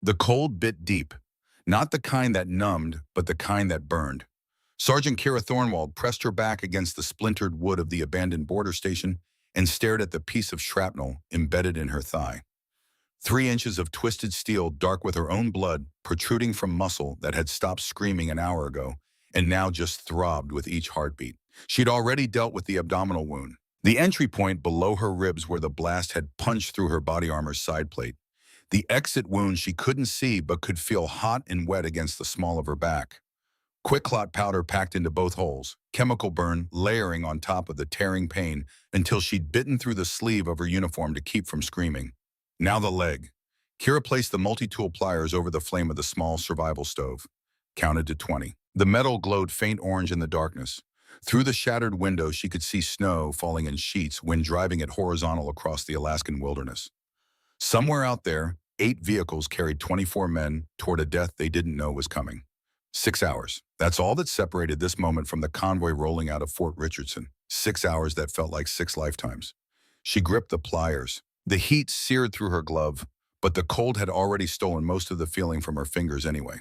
The cold bit deep, not the kind that numbed, but the kind that burned. Sergeant Kira Thornwald pressed her back against the splintered wood of the abandoned border station and stared at the piece of shrapnel embedded in her thigh. 3 inches of twisted steel, dark with her own blood, protruding from muscle that had stopped screaming an hour ago and now just throbbed with each heartbeat. She'd already dealt with the abdominal wound, the entry point below her ribs where the blast had punched through her body armor's side plate. The exit wound she couldn't see but could feel hot and wet against the small of her back. Quick clot powder packed into both holes, chemical burn layering on top of the tearing pain until she'd bitten through the sleeve of her uniform to keep from screaming. Now the leg. Kira placed the multi-tool pliers over the flame of the small survival stove. Counted to 20. The metal glowed faint orange in the darkness. Through the shattered window, she could see snow falling in sheets when driving it horizontal across the Alaskan wilderness. Somewhere out there, 8 vehicles carried 24 men toward a death they didn't know was coming. 6 hours. That's all that separated this moment from the convoy rolling out of Fort Richardson. 6 hours that felt like 6 lifetimes. She gripped the pliers. The heat seared through her glove, but the cold had already stolen most of the feeling from her fingers anyway.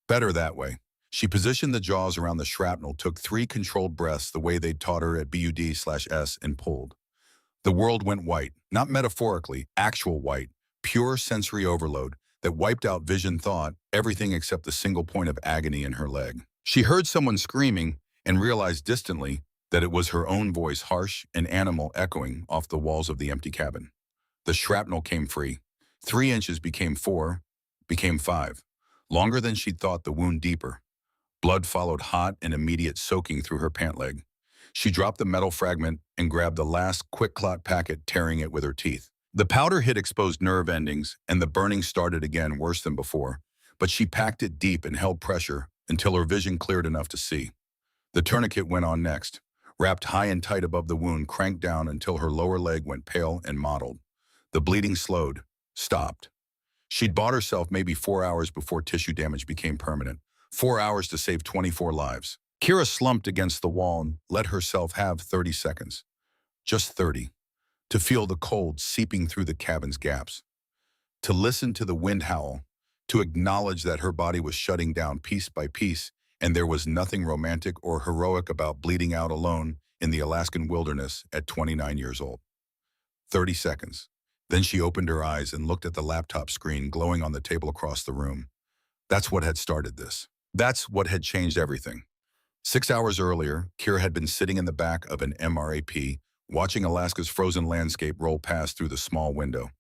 Better that way. She positioned the jaws around the shrapnel, took 3 controlled breaths the way they'd taught her at BUD/S, and pulled. The world went white, not metaphorically, actual white, pure sensory overload that wiped out vision, thought, everything except the single point of agony in her leg. She heard someone screaming and realized distantly that it was her own voice, harsh and animal, echoing off the walls of the empty cabin. The shrapnel came free. 3 inches became 4, became 5. Longer than she'd thought, the wound deeper. Blood followed, hot and immediate, soaking through her pant leg. She dropped the metal fragment and grabbed the last quick clot packet, tearing it with her teeth. The powder hit exposed nerve endings, and the burning started again, worse than before. But she packed it deep and held pressure until her vision cleared enough to see. The tourniquet went on next, wrapped high and tight above the wound, cranked down until her lower leg went pale and mottled. The bleeding slowed, stopped. She'd bought herself maybe 4 hours before tissue damage became permanent. 4 hours to save 24 lives. Kira slumped against the wall and let herself have 30 seconds. Just 30. To feel the cold seeping through the cabin's gaps. To listen to the wind howl. To acknowledge that her body was shutting down piece by piece, and there was nothing romantic or heroic about bleeding out alone in the Alaskan wilderness at 29 years old. 30 seconds. Then she opened her eyes and looked at the laptop screen glowing on the table across the room. That's what had started this. That's what had changed everything. 6 hours earlier, Kira had been sitting in the back of an MRAP, watching Alaska's frozen landscape roll past through the small window.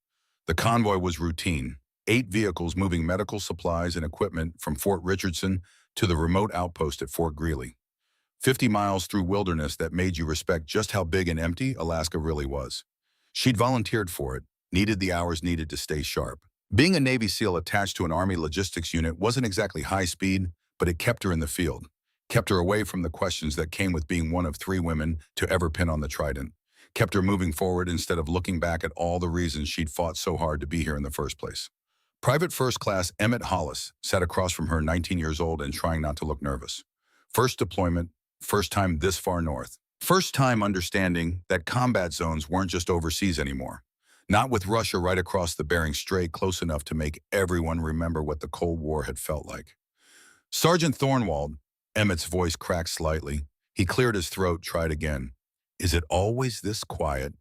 The convoy was routine. 8 vehicles moving medical supplies and equipment from Fort Richardson to the remote outpost at Fort Greely. 50 miles through wilderness that made you respect just how big and empty Alaska really was. She'd volunteered for it, needed the hours needed to stay sharp. Being a Navy SEAL attached to an Army logistics unit wasn't exactly high speed, but it kept her in the field, kept her away from the questions that came with being one of 3 women to ever pin on the trident, kept her moving forward instead of looking back at all the reasons she'd fought so hard to be here in the first place. Private First Class Emmett Hollis sat across from her, 19 years old and trying not to look nervous. First deployment, first time this far north. First time understanding that combat zones weren't just overseas anymore. Not with Russia right across the Bering Strait, close enough to make everyone remember what the Cold War had felt like. Sergeant Thornwald, Emmett's voice cracked slightly. He cleared his throat, tried again. Is it always this quiet?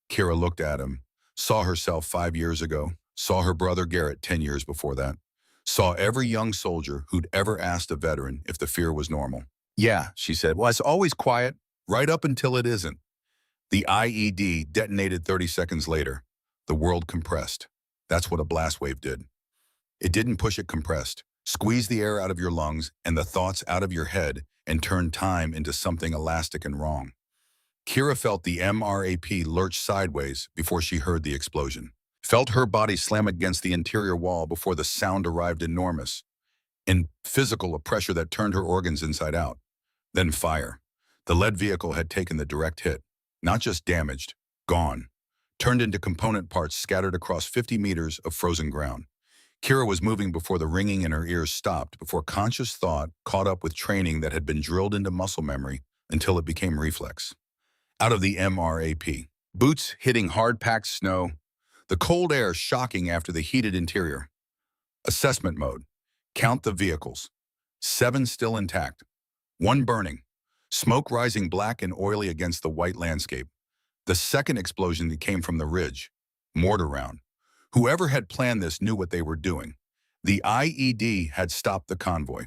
Kira looked at him, saw herself 5 years ago, saw her brother Garrett 10 years before that, saw every young soldier who'd ever asked a veteran if the fear was normal. Yeah, she said, well, it's always quiet, right up until it isn't. The IED detonated 30 seconds later. The world compressed. That's what a blast wave did. It didn't push, it compressed. Squeeze the air out of your lungs and the thoughts out of your head and turn time into something elastic and wrong. Kira felt the MRAP lurch sideways before she heard the explosion. Felt her body slam against the interior wall before the sound arrived, enormous and physical, a pressure that turned her organs inside out. Then fire. The lead vehicle had taken the direct hit. Not just damaged, gone. Turned into component parts scattered across 50 meters of frozen ground. Kira was moving before the ringing in her ears stopped, before conscious thought caught up with training that had been drilled into muscle memory until it became reflex. Out of the MRAP. Boots hitting hard-packed snow, the cold air shocking after the heated interior. Assessment mode. Count the vehicles. 7 still intact. 1 burning. Smoke rising black and oily against the white landscape. The second explosion that came from the ridge. Mortar round. Whoever had planned this knew what they were doing. The IED had stopped the convoy.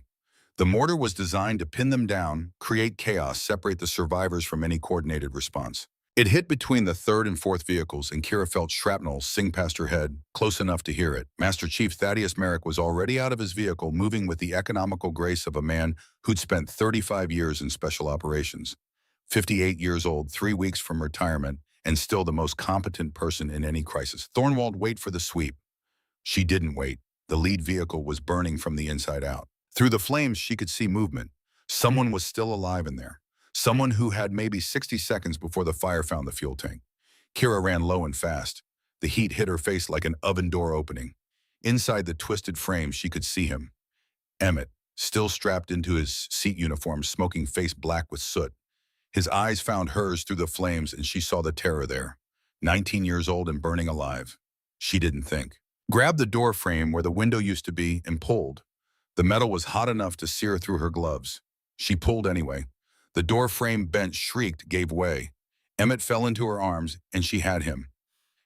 The mortar was designed to pin them down, create chaos, separate the survivors from any coordinated response. It hit between the third and fourth vehicles, and Kira felt shrapnel sing past her head, close enough to hear it. Master Chief Thaddeus Merrick was already out of his vehicle, moving with the economical grace of a man who'd spent 35 years in special operations. 58 years old, 3 weeks from retirement, and still the most competent person in any crisis. Thornwald, wait for the sweep. She didn't wait. The lead vehicle was burning from the inside out. Through the flames, she could see movement. Someone was still alive in there. Someone who had maybe 60 seconds before the fire found the fuel tank. Kira ran low and fast. The heat hit her face like an oven door opening. Inside the twisted frame, she could see him. Emmett, still strapped into his seat uniform, smoking face black with soot. His eyes found hers through the flames, and she saw the terror there. 19 years old and burning alive. She didn't think. Grabbed the door frame where the window used to be and pulled. The metal was hot enough to sear through her gloves. She pulled anyway. The door frame bent, shrieked, gave way. Emmett fell into her arms, and she had him.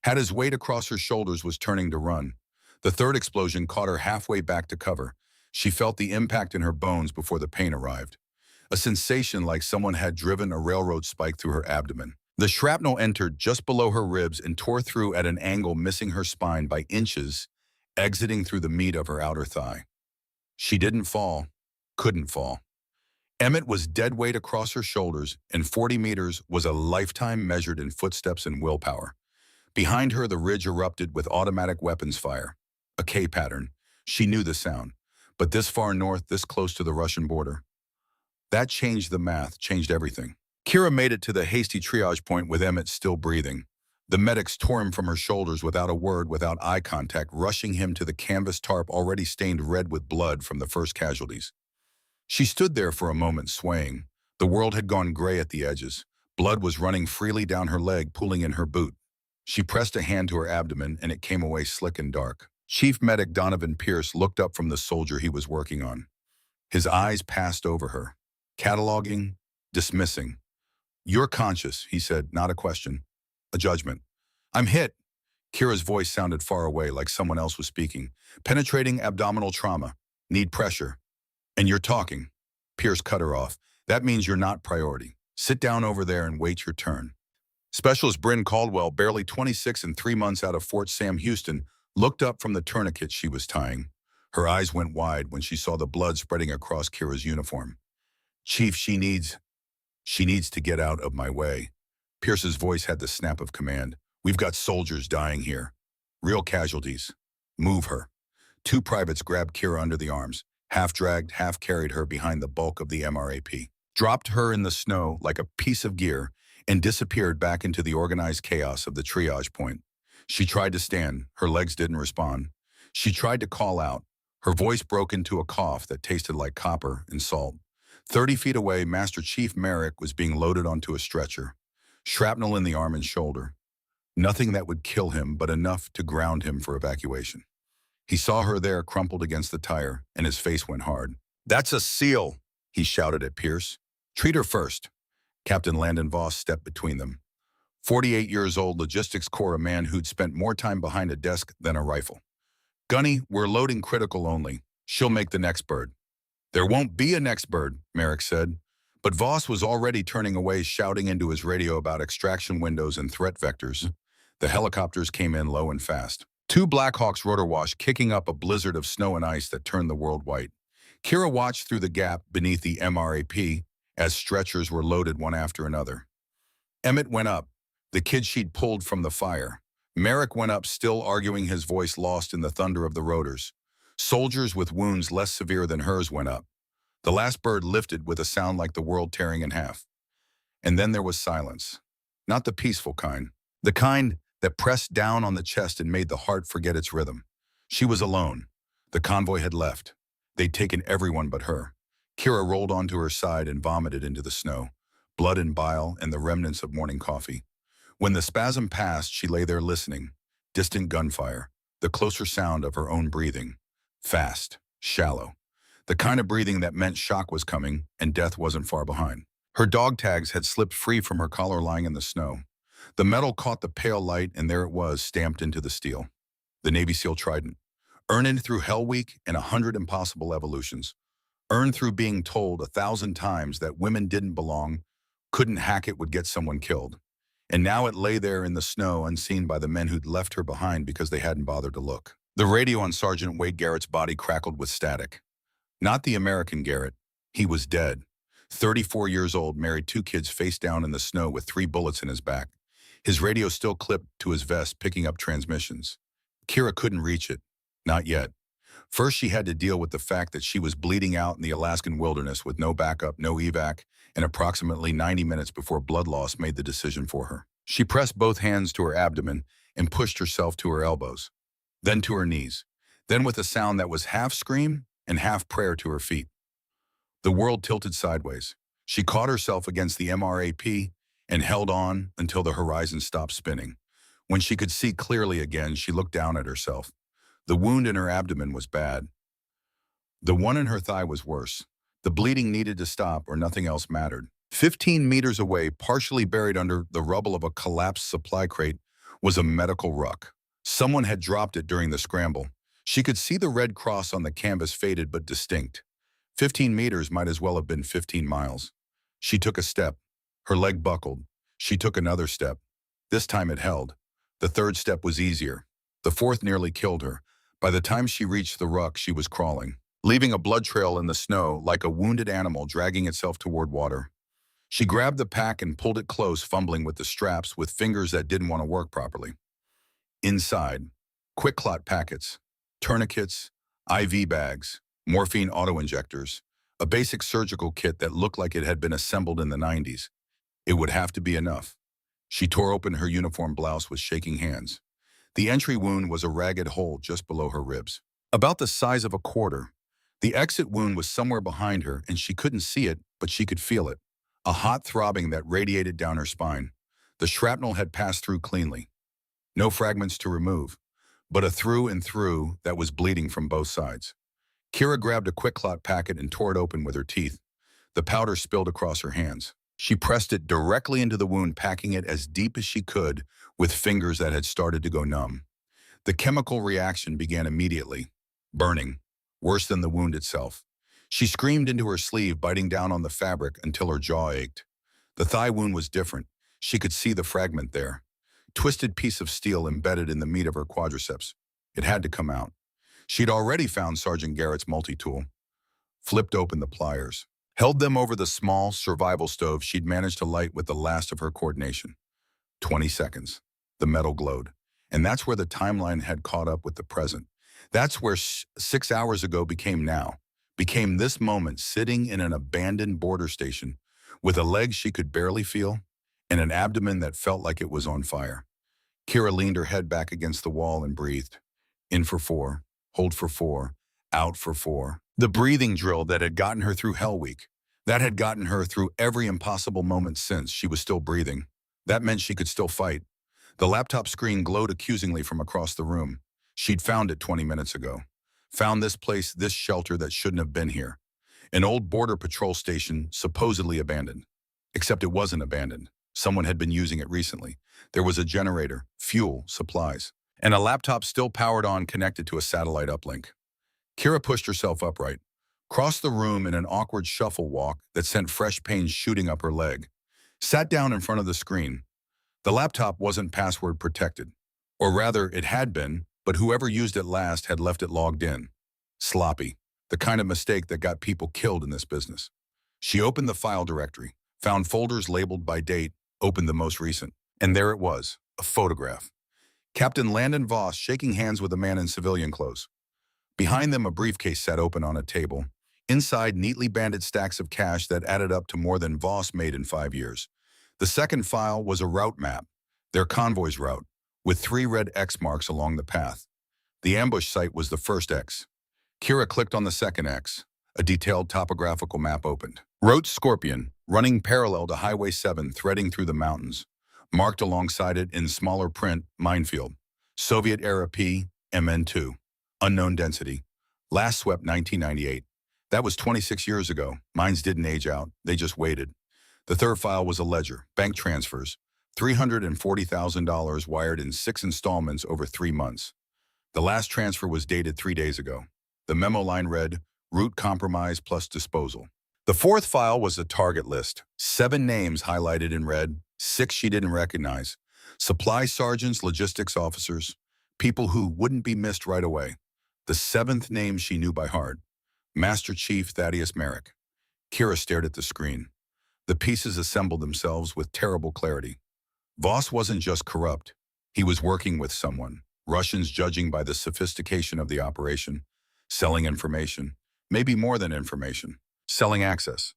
Had his weight across her shoulders, was turning to run. The third explosion caught her halfway back to cover. She felt the impact in her bones before the pain arrived. A sensation like someone had driven a railroad spike through her abdomen. The shrapnel entered just below her ribs and tore through at an angle, missing her spine by inches, exiting through the meat of her outer thigh. She didn't fall, couldn't fall. Emmett was dead weight across her shoulders, and 40 meters was a lifetime measured in footsteps and willpower. Behind her, the ridge erupted with automatic weapons fire. A K pattern. She knew the sound. But this far north, this close to the Russian border. That changed the math, changed everything. Kira made it to the hasty triage point with Emmett still breathing. The medics tore him from her shoulders without a word, without eye contact, rushing him to the canvas tarp already stained red with blood from the first casualties. She stood there for a moment, swaying. The world had gone gray at the edges. Blood was running freely down her leg, pooling in her boot. She pressed a hand to her abdomen, and it came away slick and dark. Chief Medic Donovan Pierce looked up from the soldier he was working on. His eyes passed over her, cataloging, dismissing. "You're conscious," he said, not a question, a judgment. "I'm hit." Kira's voice sounded far away, like someone else was speaking. "Penetrating abdominal trauma. Need pressure." "And you're talking." Pierce cut her off. "That means you're not priority. Sit down over there and wait your turn." Specialist Bryn Caldwell, barely 26 and 3 months out of Fort Sam Houston, looked up from the tourniquet she was tying. Her eyes went wide when she saw the blood spreading across Kira's uniform. "Chief, she needs to get out of my way." Pierce's voice had the snap of command. "We've got soldiers dying here. Real casualties. Move her." 2 privates grabbed Kira under the arms, half-dragged, half-carried her behind the bulk of the MRAP, dropped her in the snow like a piece of gear, and disappeared back into the organized chaos of the triage point. She tried to stand. Her legs didn't respond. She tried to call out. Her voice broke into a cough that tasted like copper and salt. 30 feet away, Master Chief Merrick was being loaded onto a stretcher. Shrapnel in the arm and shoulder. Nothing that would kill him, but enough to ground him for evacuation. He saw her there, crumpled against the tire, and his face went hard. "That's a SEAL," he shouted at Pierce. "Treat her first." Captain Landon Voss stepped between them. 48 years old, Logistics Corps, a man who'd spent more time behind a desk than a rifle. "Gunny, we're loading critical only. She'll make the next bird." "There won't be a next bird," Merrick said. But Voss was already turning away, shouting into his radio about extraction windows and threat vectors. The helicopters came in low and fast. 2 Blackhawks rotor wash, kicking up a blizzard of snow and ice that turned the world white. Kira watched through the gap beneath the MRAP as stretchers were loaded one after another. Emmett went up, the kid she'd pulled from the fire. Merrick went up, still arguing, his voice lost in the thunder of the rotors. Soldiers with wounds less severe than hers went up. The last bird lifted with a sound like the world tearing in half. And then there was silence. Not the peaceful kind. The kind that pressed down on the chest and made the heart forget its rhythm. She was alone. The convoy had left. They'd taken everyone but her. Kira rolled onto her side and vomited into the snow, blood and bile and the remnants of morning coffee. When the spasm passed, she lay there listening. Distant gunfire, the closer sound of her own breathing. Fast, shallow. The kind of breathing that meant shock was coming and death wasn't far behind. Her dog tags had slipped free from her collar lying in the snow. The metal caught the pale light and there it was, stamped into the steel. The Navy SEAL Trident. Earned through Hell Week and 100 impossible evolutions. Earned through being told 1,000 times that women didn't belong, couldn't hack it would get someone killed. And now it lay there in the snow unseen by the men who'd left her behind because they hadn't bothered to look. The radio on Sergeant Wade Garrett's body crackled with static. Not the American Garrett. He was dead. 34 years old, married, 2 kids, face down in the snow with 3 bullets in his back. His radio still clipped to his vest, picking up transmissions. Kira couldn't reach it. Not yet. First, she had to deal with the fact that she was bleeding out in the Alaskan wilderness with no backup, no evac, and approximately 90 minutes before blood loss made the decision for her. She pressed both hands to her abdomen and pushed herself to her elbows, then to her knees, then with a sound that was half scream and half prayer to her feet. The world tilted sideways. She caught herself against the MRAP and held on until the horizon stopped spinning. When she could see clearly again, she looked down at herself. The wound in her abdomen was bad. The one in her thigh was worse. The bleeding needed to stop or nothing else mattered. 15 meters away, partially buried under the rubble of a collapsed supply crate, was a medical ruck. Someone had dropped it during the scramble. She could see the red cross on the canvas, faded but distinct. 15 meters might as well have been 15 miles. She took a step. Her leg buckled. She took another step. This time it held. The third step was easier. The fourth nearly killed her. By the time she reached the ruck, she was crawling, leaving a blood trail in the snow like a wounded animal dragging itself toward water. She grabbed the pack and pulled it close, fumbling with the straps with fingers that didn't want to work properly. Inside, quick clot packets, tourniquets, IV bags, morphine auto-injectors, a basic surgical kit that looked like it had been assembled in the 90s. It would have to be enough. She tore open her uniform blouse with shaking hands. The entry wound was a ragged hole just below her ribs, about the size of a quarter. The exit wound was somewhere behind her, and she couldn't see it, but she could feel it. A hot throbbing that radiated down her spine. The shrapnel had passed through cleanly. No fragments to remove, but a through and through that was bleeding from both sides. Kira grabbed a quick clot packet and tore it open with her teeth. The powder spilled across her hands. She pressed it directly into the wound, packing it as deep as she could with fingers that had started to go numb. The chemical reaction began immediately. Burning, worse than the wound itself. She screamed into her sleeve, biting down on the fabric until her jaw ached. The thigh wound was different. She could see the fragment there. Twisted piece of steel embedded in the meat of her quadriceps. It had to come out. She'd already found Sergeant Garrett's multi-tool. Flipped open the pliers. Held them over the small survival stove she'd managed to light with the last of her coordination. 20 seconds. The metal glowed. And that's where the timeline had caught up with the present. That's where 6 hours ago became now. Became this moment, sitting in an abandoned border station with a leg she could barely feel and an abdomen that felt like it was on fire. Kira leaned her head back against the wall and breathed. In for 4, hold for 4, out for 4. The breathing drill that had gotten her through Hell Week. That had gotten her through every impossible moment since. She was still breathing. That meant she could still fight. The laptop screen glowed accusingly from across the room. She'd found it 20 minutes ago. Found this place, this shelter that shouldn't have been here. An old border patrol station, supposedly abandoned. Except it wasn't abandoned. Someone had been using it recently. There was a generator, fuel, supplies, and a laptop still powered on, connected to a satellite uplink. Kira pushed herself upright, crossed the room in an awkward shuffle walk that sent fresh pains shooting up her leg. Sat down in front of the screen. The laptop wasn't password protected. Or rather, it had been, but whoever used it last had left it logged in. Sloppy. The kind of mistake that got people killed in this business. She opened the file directory, found folders labeled by date, opened the most recent. And there it was, a photograph. Captain Landon Voss shaking hands with a man in civilian clothes. Behind them, a briefcase sat open on a table. Inside, neatly banded stacks of cash that added up to more than Voss made in 5 years. The second file was a route map, their convoy's route, with 3 red X marks along the path. The ambush site was the first X. Kira clicked on the second X. A detailed topographical map opened. Route Scorpion, running parallel to Highway 7, threading through the mountains. Marked alongside it in smaller print, Minefield. Soviet-era P, MN2. Unknown density. Last swept 1998. That was 26 years ago. Mines didn't age out. They just waited. The third file was a ledger, bank transfers, $340,000 wired in 6 installments over 3 months. The last transfer was dated 3 days ago. The memo line read, root compromise plus disposal. The fourth file was a target list. 7 names highlighted in red, 6 she didn't recognize. Supply sergeants, logistics officers, people who wouldn't be missed right away. The 7th name she knew by heart, Master Chief Thaddeus Merrick. Kira stared at the screen. The pieces assembled themselves with terrible clarity. Voss wasn't just corrupt. He was working with someone. Russians, judging by the sophistication of the operation, selling information, maybe more than information, selling access.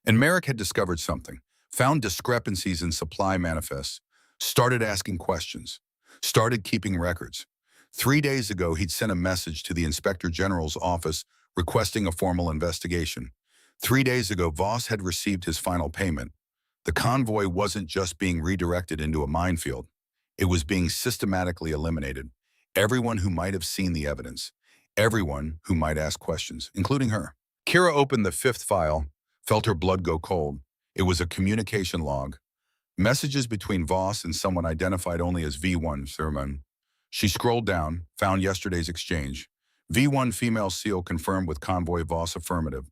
And Merrick had discovered something, found discrepancies in supply manifests, started asking questions, started keeping records. 3 days ago, he'd sent a message to the Inspector General's office requesting a formal investigation. 3 days ago, Voss had received his final payment. The convoy wasn't just being redirected into a minefield. It was being systematically eliminated. Everyone who might have seen the evidence, everyone who might ask questions, including her. Kira opened the 5th file, felt her blood go cold. It was a communication log. Messages between Voss and someone identified only as V1 Thurman. She scrolled down, found yesterday's exchange. V1 female SEAL confirmed with convoy Voss affirmative.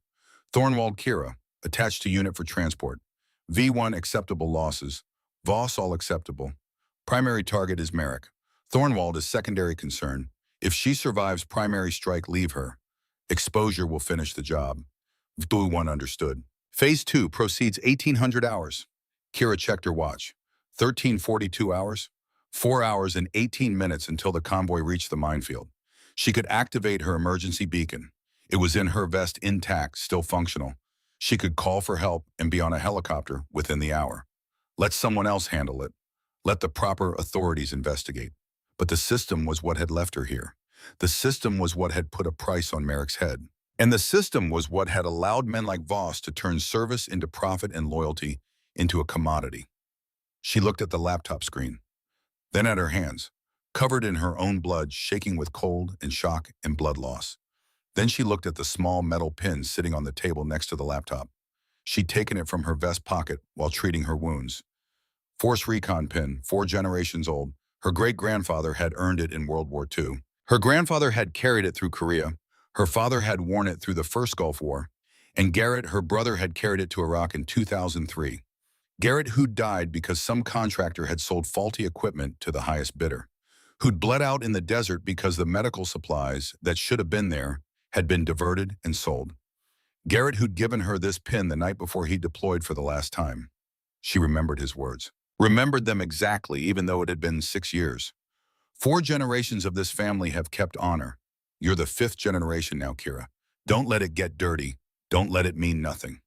Thornwald Kira, attached to unit for transport. V1 acceptable losses. Voss all acceptable. Primary target is Merrick. Thornwald is secondary concern. If she survives primary strike, leave her. Exposure will finish the job. V1 understood. Phase 2 proceeds 1,800 hours. Kira checked her watch. 1342 hours. 4 hours and 18 minutes until the convoy reached the minefield. She could activate her emergency beacon. It was in her vest, intact, still functional. She could call for help and be on a helicopter within the hour. Let someone else handle it. Let the proper authorities investigate. But the system was what had left her here. The system was what had put a price on Merrick's head. And the system was what had allowed men like Voss to turn service into profit and loyalty into a commodity. She looked at the laptop screen, then at her hands, covered in her own blood, shaking with cold and shock and blood loss. Then she looked at the small metal pin sitting on the table next to the laptop. She'd taken it from her vest pocket while treating her wounds. Force Recon pin, 4 generations old. Her great-grandfather had earned it in World War II. Her grandfather had carried it through Korea. Her father had worn it through the first Gulf War. And Garrett, her brother, had carried it to Iraq in 2003. Garrett, who'd died because some contractor had sold faulty equipment to the highest bidder. Who'd bled out in the desert because the medical supplies that should have been there had been diverted and sold. Garrett, who'd given her this pin the night before he deployed for the last time. She remembered his words. Remembered them exactly, even though it had been 6 years. 4 generations of this family have kept honor. You're the 5th generation now, Kira. Don't let it get dirty. Don't let it mean nothing.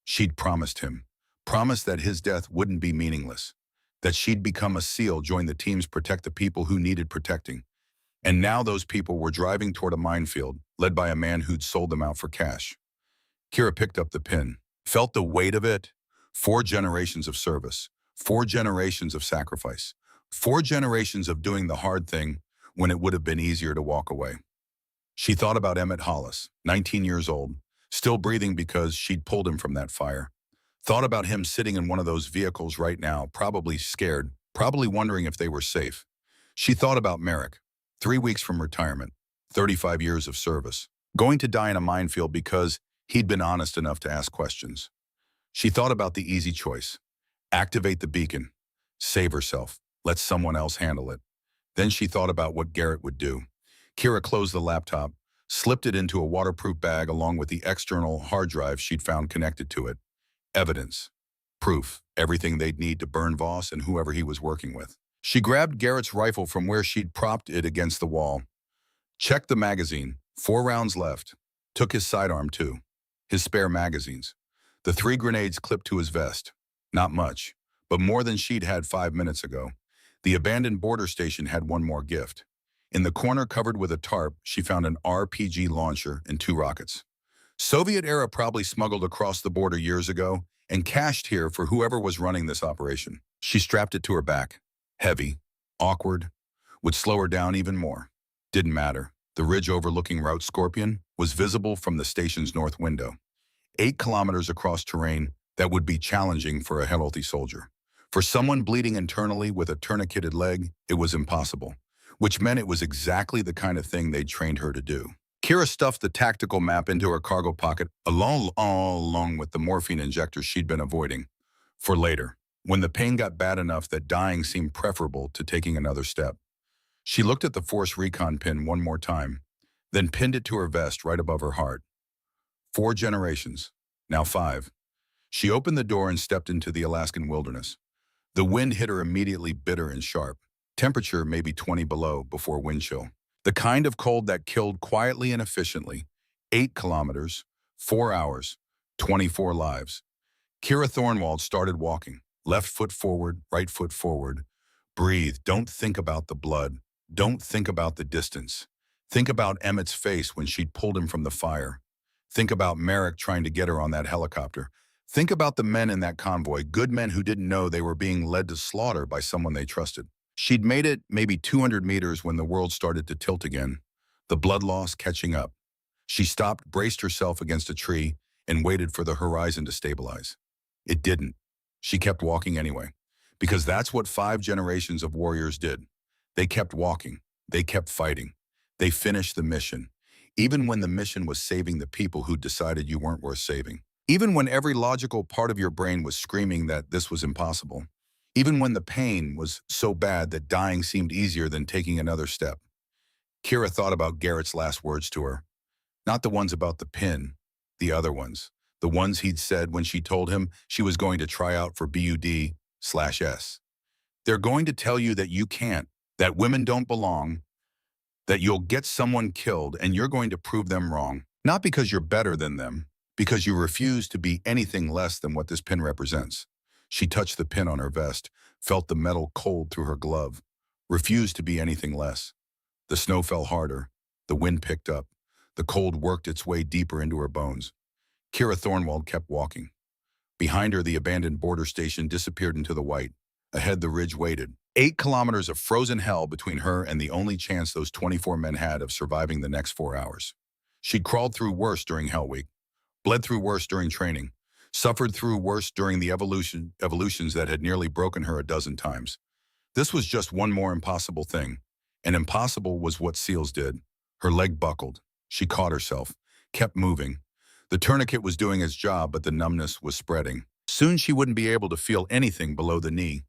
She'd promised him. Promised that his death wouldn't be meaningless. That she'd become a SEAL, join the teams, protect the people who needed protecting. And now those people were driving toward a minefield, led by a man who'd sold them out for cash. Kira picked up the pin, felt the weight of it. 4 generations of service, 4 generations of sacrifice, 4 generations of doing the hard thing when it would have been easier to walk away. She thought about Emmett Hollis, 19 years old, still breathing because she'd pulled him from that fire. Thought about him sitting in one of those vehicles right now, probably scared, probably wondering if they were safe. She thought about Merrick, 3 weeks from retirement, 35 years of service, going to die in a minefield because he'd been honest enough to ask questions. She thought about the easy choice. Activate the beacon. Save herself. Let someone else handle it. Then she thought about what Garrett would do. Kira closed the laptop, slipped it into a waterproof bag along with the external hard drive she'd found connected to it. Evidence. Proof. Everything they'd need to burn Voss and whoever he was working with. She grabbed Garrett's rifle from where she'd propped it against the wall. Checked the magazine. 4 rounds left. Took his sidearm too. His spare magazines. The 3 grenades clipped to his vest. Not much, but more than she'd had 5 minutes ago. The abandoned border station had one more gift. In the corner covered with a tarp, she found an RPG launcher and 2 rockets. Soviet era, probably smuggled across the border years ago and cached here for whoever was running this operation. She strapped it to her back. Heavy, awkward, would slow her down even more. Didn't matter. The ridge overlooking Route Scorpion was visible from the station's north window, 8 kilometers across terrain that would be challenging for a healthy soldier. For someone bleeding internally with a tourniqueted leg, it was impossible, which meant it was exactly the kind of thing they'd trained her to do. Kira stuffed the tactical map into her cargo pocket along with the morphine injectors she'd been avoiding for later, when the pain got bad enough that dying seemed preferable to taking another step. She looked at the Force Recon pin one more time, then pinned it to her vest right above her heart. 4 generations, now 5. She opened the door and stepped into the Alaskan wilderness. The wind hit her immediately bitter and sharp. Temperature maybe 20 below before wind chill. The kind of cold that killed quietly and efficiently. 8 kilometers, 4 hours, 24 lives. Kira Thornwald started walking. Left foot forward, right foot forward. Breathe. Don't think about the blood. Don't think about the distance. Think about Emmett's face when she'd pulled him from the fire. Think about Merrick trying to get her on that helicopter. Think about the men in that convoy, good men who didn't know they were being led to slaughter by someone they trusted. She'd made it maybe 200 meters when the world started to tilt again, the blood loss catching up. She stopped, braced herself against a tree, and waited for the horizon to stabilize. It didn't. She kept walking anyway, because that's what 5 generations of warriors did. They kept walking. They kept fighting. They finished the mission, even when the mission was saving the people who decided you weren't worth saving. Even when every logical part of your brain was screaming that this was impossible. Even when the pain was so bad that dying seemed easier than taking another step. Kira thought about Garrett's last words to her. Not the ones about the pin, the other ones. The ones he'd said when she told him she was going to try out for BUD/S. They're going to tell you that you can't, that women don't belong, that you'll get someone killed and you're going to prove them wrong. Not because you're better than them, because you refuse to be anything less than what this pin represents. She touched the pin on her vest, felt the metal cold through her glove, refused to be anything less. The snow fell harder. The wind picked up. The cold worked its way deeper into her bones. Kira Thornwald kept walking. Behind her, the abandoned border station disappeared into the white. Ahead, the ridge waited. 8 kilometers of frozen hell between her and the only chance those 24 men had of surviving the next 4 hours. She'd crawled through worse during Hell Week, bled through worse during training, suffered through worse during the evolutions that had nearly broken her a dozen times. This was just one more impossible thing. And impossible was what SEALs did. Her leg buckled. She caught herself, kept moving. The tourniquet was doing its job, but the numbness was spreading. Soon she wouldn't be able to feel anything below the knee.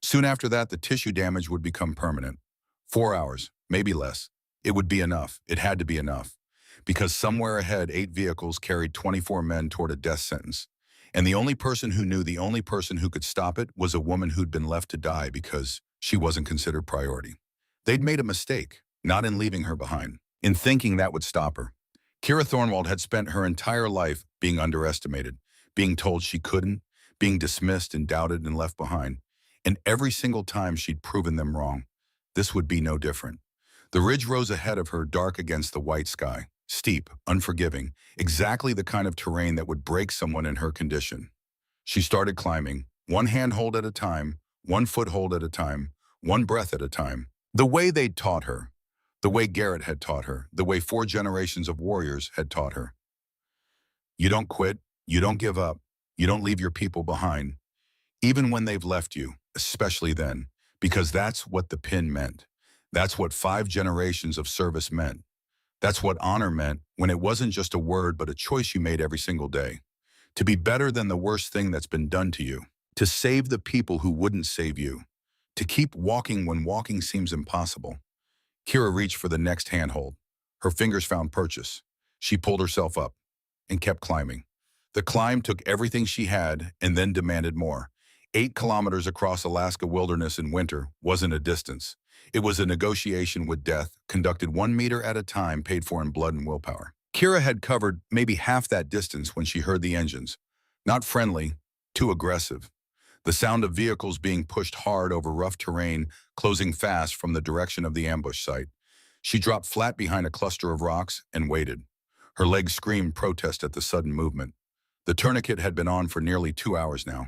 Soon after that, the tissue damage would become permanent. 4 hours, maybe less. It would be enough. It had to be enough. Because somewhere ahead, 8 vehicles carried 24 men toward a death sentence. And the only person who knew, the only person who could stop it, was a woman who'd been left to die because she wasn't considered priority. They'd made a mistake, not in leaving her behind, in thinking that would stop her. Kira Thornwald had spent her entire life being underestimated, being told she couldn't, being dismissed and doubted and left behind. And every single time she'd proven them wrong. This would be no different. The ridge rose ahead of her, dark against the white sky, steep, unforgiving, exactly the kind of terrain that would break someone in her condition. She started climbing, one handhold at a time, one foothold at a time, one breath at a time. The way they'd taught her, the way Garrett had taught her, the way 4 generations of warriors had taught her. You don't quit, you don't give up, you don't leave your people behind, even when they've left you, especially then, because that's what the pin meant. That's what 5 generations of service meant. That's what honor meant when it wasn't just a word but a choice you made every single day. To be better than the worst thing that's been done to you. To save the people who wouldn't save you. To keep walking when walking seems impossible. Kira reached for the next handhold. Her fingers found purchase. She pulled herself up and kept climbing. The climb took everything she had and then demanded more. 8 kilometers across Alaska wilderness in winter wasn't a distance. It was a negotiation with death, conducted 1 meter at a time, paid for in blood and willpower. Kira had covered maybe half that distance when she heard the engines. Not friendly, too aggressive. The sound of vehicles being pushed hard over rough terrain, closing fast from the direction of the ambush site. She dropped flat behind a cluster of rocks and waited. Her legs screamed protest at the sudden movement. The tourniquet had been on for nearly 2 hours now.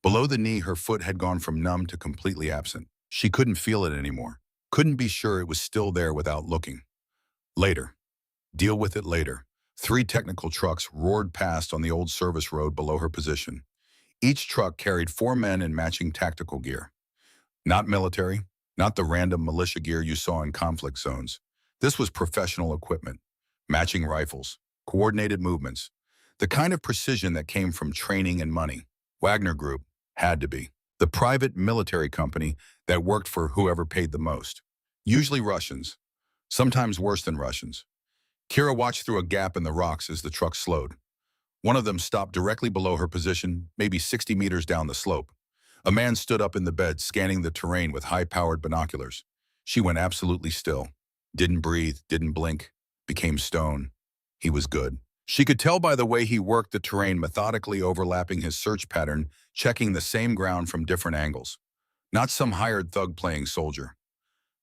Below the knee, her foot had gone from numb to completely absent. She couldn't feel it anymore. Couldn't be sure it was still there without looking. Later. Deal with it later. Three technical trucks roared past on the old service road below her position. Each truck carried 4 men in matching tactical gear. Not military, not the random militia gear you saw in conflict zones. This was professional equipment, matching rifles, coordinated movements, the kind of precision that came from training and money. Wagner Group had to be the private military company that worked for whoever paid the most. Usually Russians, sometimes worse than Russians. Kira watched through a gap in the rocks as the truck slowed. One of them stopped directly below her position, maybe 60 meters down the slope. A man stood up in the bed, scanning the terrain with high-powered binoculars. She went absolutely still. Didn't breathe, didn't blink, became stone. He was good. She could tell by the way he worked the terrain, methodically overlapping his search pattern, checking the same ground from different angles. Not some hired thug playing soldier.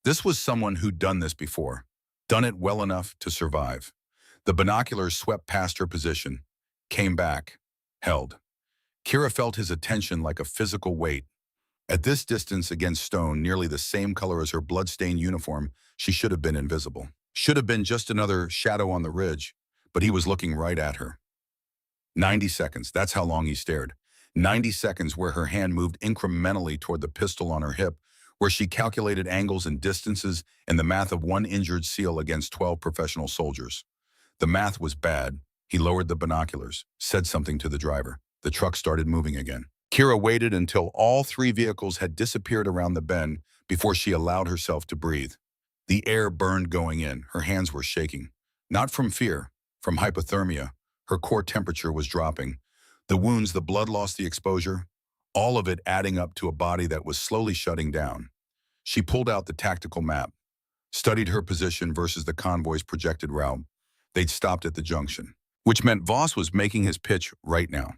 This was someone who'd done this before, done it well enough to survive. The binoculars swept past her position, came back, held. Kira felt his attention like a physical weight. At this distance against stone, nearly the same color as her blood-stained uniform, she should have been invisible. Should have been just another shadow on the ridge, but he was looking right at her. 90 seconds, that's how long he stared. 90 seconds where her hand moved incrementally toward the pistol on her hip, where she calculated angles and distances and the math of one injured SEAL against 12 professional soldiers. The math was bad. He lowered the binoculars, said something to the driver. The truck started moving again. Kira waited until all three vehicles had disappeared around the bend before she allowed herself to breathe. The air burned going in. Her hands were shaking. Not from fear, from hypothermia. Her core temperature was dropping. The wounds, the blood loss, the exposure, all of it adding up to a body that was slowly shutting down. She pulled out the tactical map, studied her position versus the convoy's projected route. They'd stopped at the junction, which meant Voss was making his pitch right now.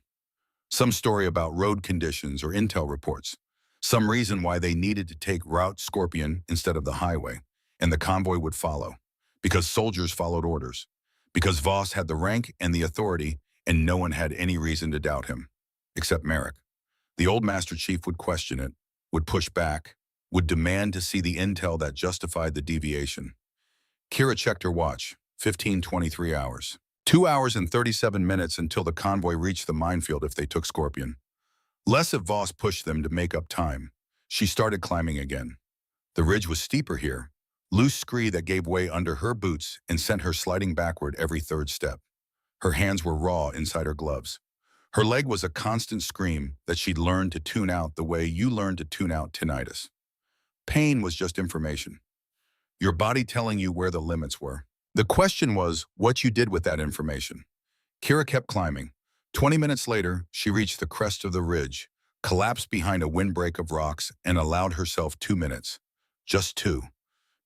Some story about road conditions or intel reports. Some reason why they needed to take Route Scorpion instead of the highway, and the convoy would follow. Because soldiers followed orders. Because Voss had the rank and the authority, and no one had any reason to doubt him. Except Merrick. The old Master Chief would question it, would push back, would demand to see the intel that justified the deviation. Kira checked her watch. 15:23 hours. 2 hours and 37 minutes until the convoy reached the minefield if they took Scorpion. Less if Voss pushed them to make up time. She started climbing again. The ridge was steeper here, loose scree that gave way under her boots and sent her sliding backward every third step. Her hands were raw inside her gloves. Her leg was a constant scream that she'd learned to tune out the way you learn to tune out tinnitus. Pain was just information. Your body telling you where the limits were. The question was what you did with that information. Kira kept climbing. 20 minutes later, she reached the crest of the ridge, collapsed behind a windbreak of rocks, and allowed herself 2 minutes. Just 2.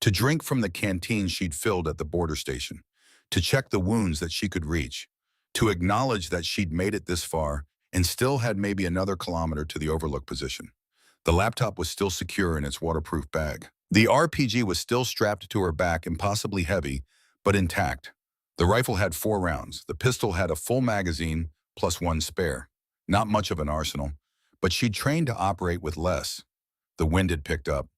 To drink from the canteen she'd filled at the border station. To check the wounds that she could reach. To acknowledge that she'd made it this far and still had maybe another kilometer to the overlook position. The laptop was still secure in its waterproof bag. The RPG was still strapped to her back, impossibly heavy, but intact. The rifle had 4 rounds. The pistol had a full magazine plus 1 spare. Not much of an arsenal, but she'd trained to operate with less. The wind had picked up.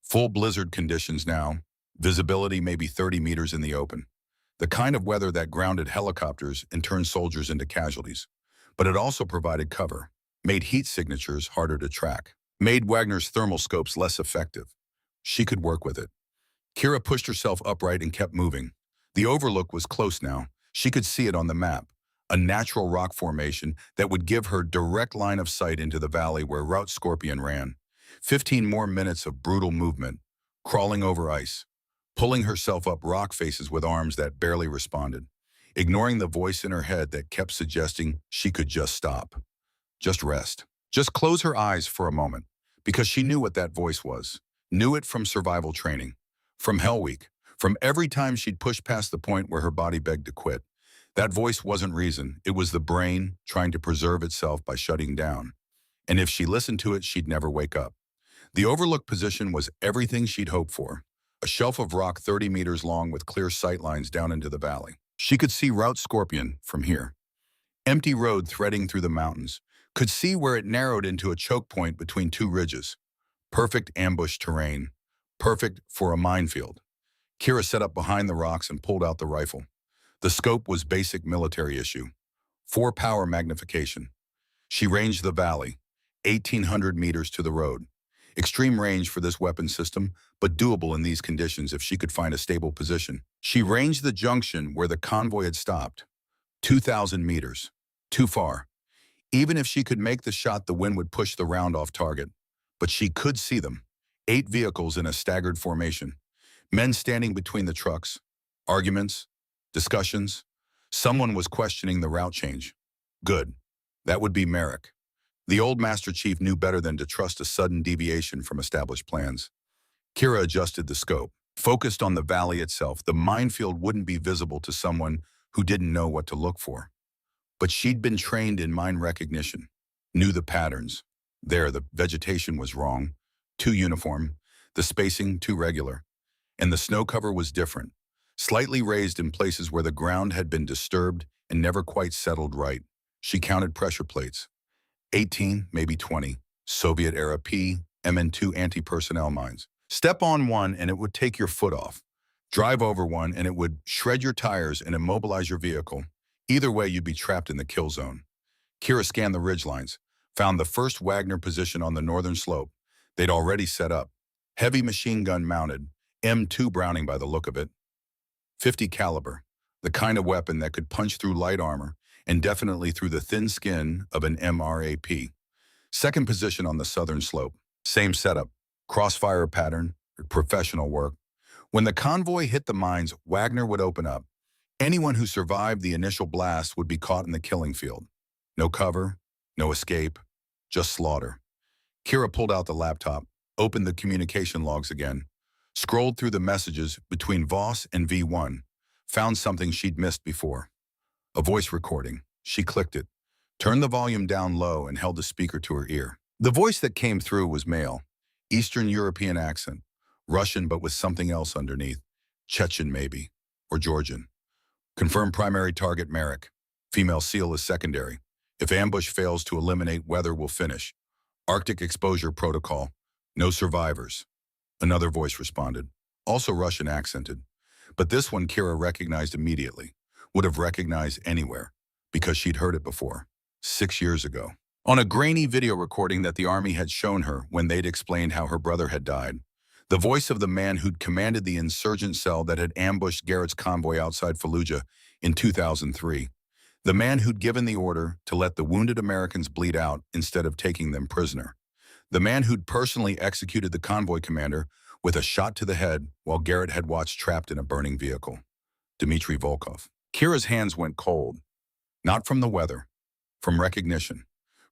Full blizzard conditions now. Visibility maybe 30 meters in the open. The kind of weather that grounded helicopters and turned soldiers into casualties. But it also provided cover, made heat signatures harder to track, made Wagner's thermal scopes less effective. She could work with it. Kira pushed herself upright and kept moving. The overlook was close now. She could see it on the map, a natural rock formation that would give her direct line of sight into the valley where Route Scorpion ran. 15 more minutes of brutal movement, crawling over ice, pulling herself up rock faces with arms that barely responded, ignoring the voice in her head that kept suggesting she could just stop, just rest, just close her eyes for a moment, because she knew what that voice was, knew it from survival training, from Hell Week, from every time she'd pushed past the point where her body begged to quit. That voice wasn't reason. It was the brain trying to preserve itself by shutting down. And if she listened to it, she'd never wake up. The overlook position was everything she'd hoped for. A shelf of rock 30 meters long with clear sight lines down into the valley. She could see Route Scorpion from here. Empty road threading through the mountains. Could see where it narrowed into a choke point between 2 ridges. Perfect ambush terrain. Perfect for a minefield. Kira set up behind the rocks and pulled out the rifle. The scope was basic military issue. 4-power magnification. She ranged the valley, 1,800 meters to the road. Extreme range for this weapon system, but doable in these conditions if she could find a stable position. She ranged the junction where the convoy had stopped. 2,000 meters. Too far. Even if she could make the shot, the wind would push the round off target. But she could see them. 8 vehicles in a staggered formation. Men standing between the trucks. Arguments. Discussions. Someone was questioning the route change. Good. That would be Merrick. The old Master Chief knew better than to trust a sudden deviation from established plans. Kira adjusted the scope. Focused on the valley itself, the minefield wouldn't be visible to someone who didn't know what to look for. But she'd been trained in mine recognition, knew the patterns. There, the vegetation was wrong, too uniform, the spacing too regular. And the snow cover was different, slightly raised in places where the ground had been disturbed and never quite settled right. She counted pressure plates. 18, maybe 20, Soviet-era MN2 anti-personnel mines. Step on one and it would take your foot off. Drive over one and it would shred your tires and immobilize your vehicle. Either way, you'd be trapped in the kill zone. Kira scanned the ridgelines, found the first Wagner position on the northern slope. They'd already set up. Heavy machine gun mounted, M2 Browning by the look of it. 50 caliber, the kind of weapon that could punch through light armor and definitely through the thin skin of an MRAP. Second position on the southern slope. Same setup, crossfire pattern, professional work. When the convoy hit the mines, Wagner would open up. Anyone who survived the initial blast would be caught in the killing field. No cover, no escape, just slaughter. Kira pulled out the laptop, opened the communication logs again, scrolled through the messages between Voss and V1, found something she'd missed before. A voice recording. She clicked it, turned the volume down low and held the speaker to her ear. The voice that came through was male, Eastern European accent, Russian but with something else underneath, Chechen maybe, or Georgian. Confirm primary target Merrick. Female SEAL is secondary. If ambush fails to eliminate, weather will finish. Arctic exposure protocol. No survivors. Another voice responded, also Russian accented. But this one Kira recognized immediately. Would have recognized anywhere, because she'd heard it before, 6 years ago. On a grainy video recording that the army had shown her when they'd explained how her brother had died. The voice of the man who'd commanded the insurgent cell that had ambushed Garrett's convoy outside Fallujah in 2003. The man who'd given the order to let the wounded Americans bleed out instead of taking them prisoner. The man who'd personally executed the convoy commander with a shot to the head while Garrett had watched trapped in a burning vehicle. Dmitry Volkov. Kira's hands went cold. Not from the weather, from recognition,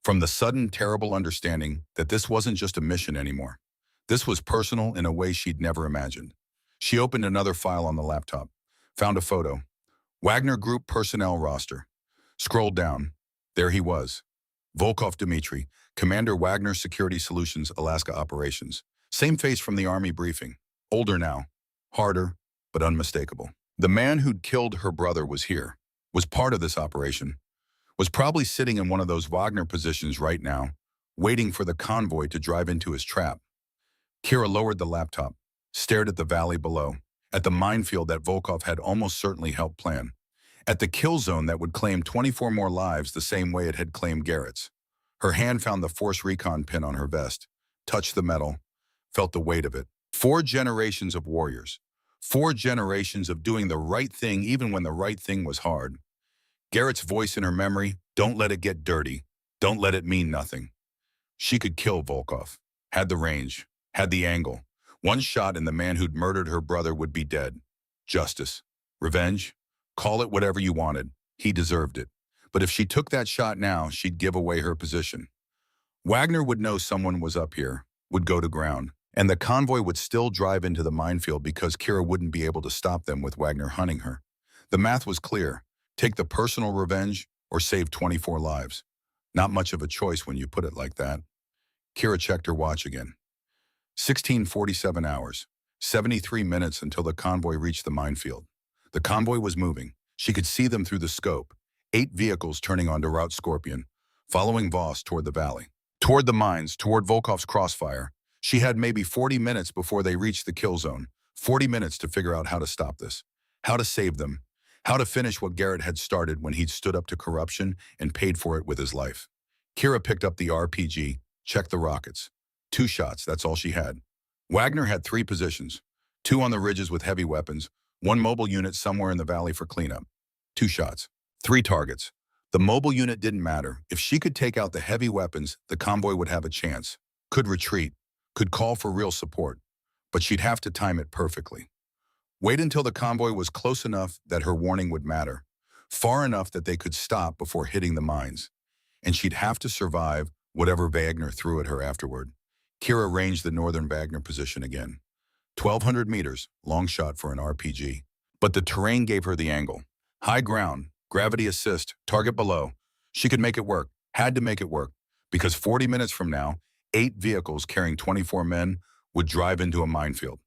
from the sudden terrible understanding that this wasn't just a mission anymore. This was personal in a way she'd never imagined. She opened another file on the laptop, found a photo. Wagner Group personnel roster. Scrolled down. There he was. Volkov Dmitry, Commander Wagner Security Solutions Alaska Operations. Same face from the Army briefing. Older now. Harder, but unmistakable. The man who'd killed her brother was here, was part of this operation, was probably sitting in one of those Wagner positions right now, waiting for the convoy to drive into his trap. Kira lowered the laptop, stared at the valley below, at the minefield that Volkov had almost certainly helped plan, at the kill zone that would claim 24 more lives the same way it had claimed Garrett's. Her hand found the Force Recon pin on her vest, touched the metal, felt the weight of it. 4 generations of warriors. 4 generations of doing the right thing even when the right thing was hard. Garrett's voice in her memory, don't let it get dirty. Don't let it mean nothing. She could kill Volkov. Had the range. Had the angle. One shot and the man who'd murdered her brother would be dead. Justice. Revenge. Call it whatever you wanted. He deserved it. But if she took that shot now, she'd give away her position. Wagner would know someone was up here, would go to ground. And the convoy would still drive into the minefield because Kira wouldn't be able to stop them with Wagner hunting her. The math was clear. Take the personal revenge or save 24 lives. Not much of a choice when you put it like that. Kira checked her watch again. 16:47 hours, 73 minutes until the convoy reached the minefield. The convoy was moving. She could see them through the scope. 8 vehicles turning onto Route Scorpion, following Voss toward the valley. Toward the mines, toward Volkov's crossfire. She had maybe 40 minutes before they reached the kill zone. 40 minutes to figure out how to stop this, how to save them, how to finish what Garrett had started when he'd stood up to corruption and paid for it with his life. Kira picked up the RPG, checked the rockets. 2 shots, that's all she had. Wagner had 3 positions, 2 on the ridges with heavy weapons, 1 mobile unit somewhere in the valley for cleanup. 2 shots, 3 targets. The mobile unit didn't matter. If she could take out the heavy weapons, the convoy would have a chance, could retreat, could call for real support, but she'd have to time it perfectly. Wait until the convoy was close enough that her warning would matter, far enough that they could stop before hitting the mines, and she'd have to survive whatever Wagner threw at her afterward. Kira ranged the northern Wagner position again. 1,200 meters, long shot for an RPG. But the terrain gave her the angle. High ground, gravity assist, target below. She could make it work, had to make it work, because 40 minutes from now, 8 vehicles carrying 24 men would drive into a minefield.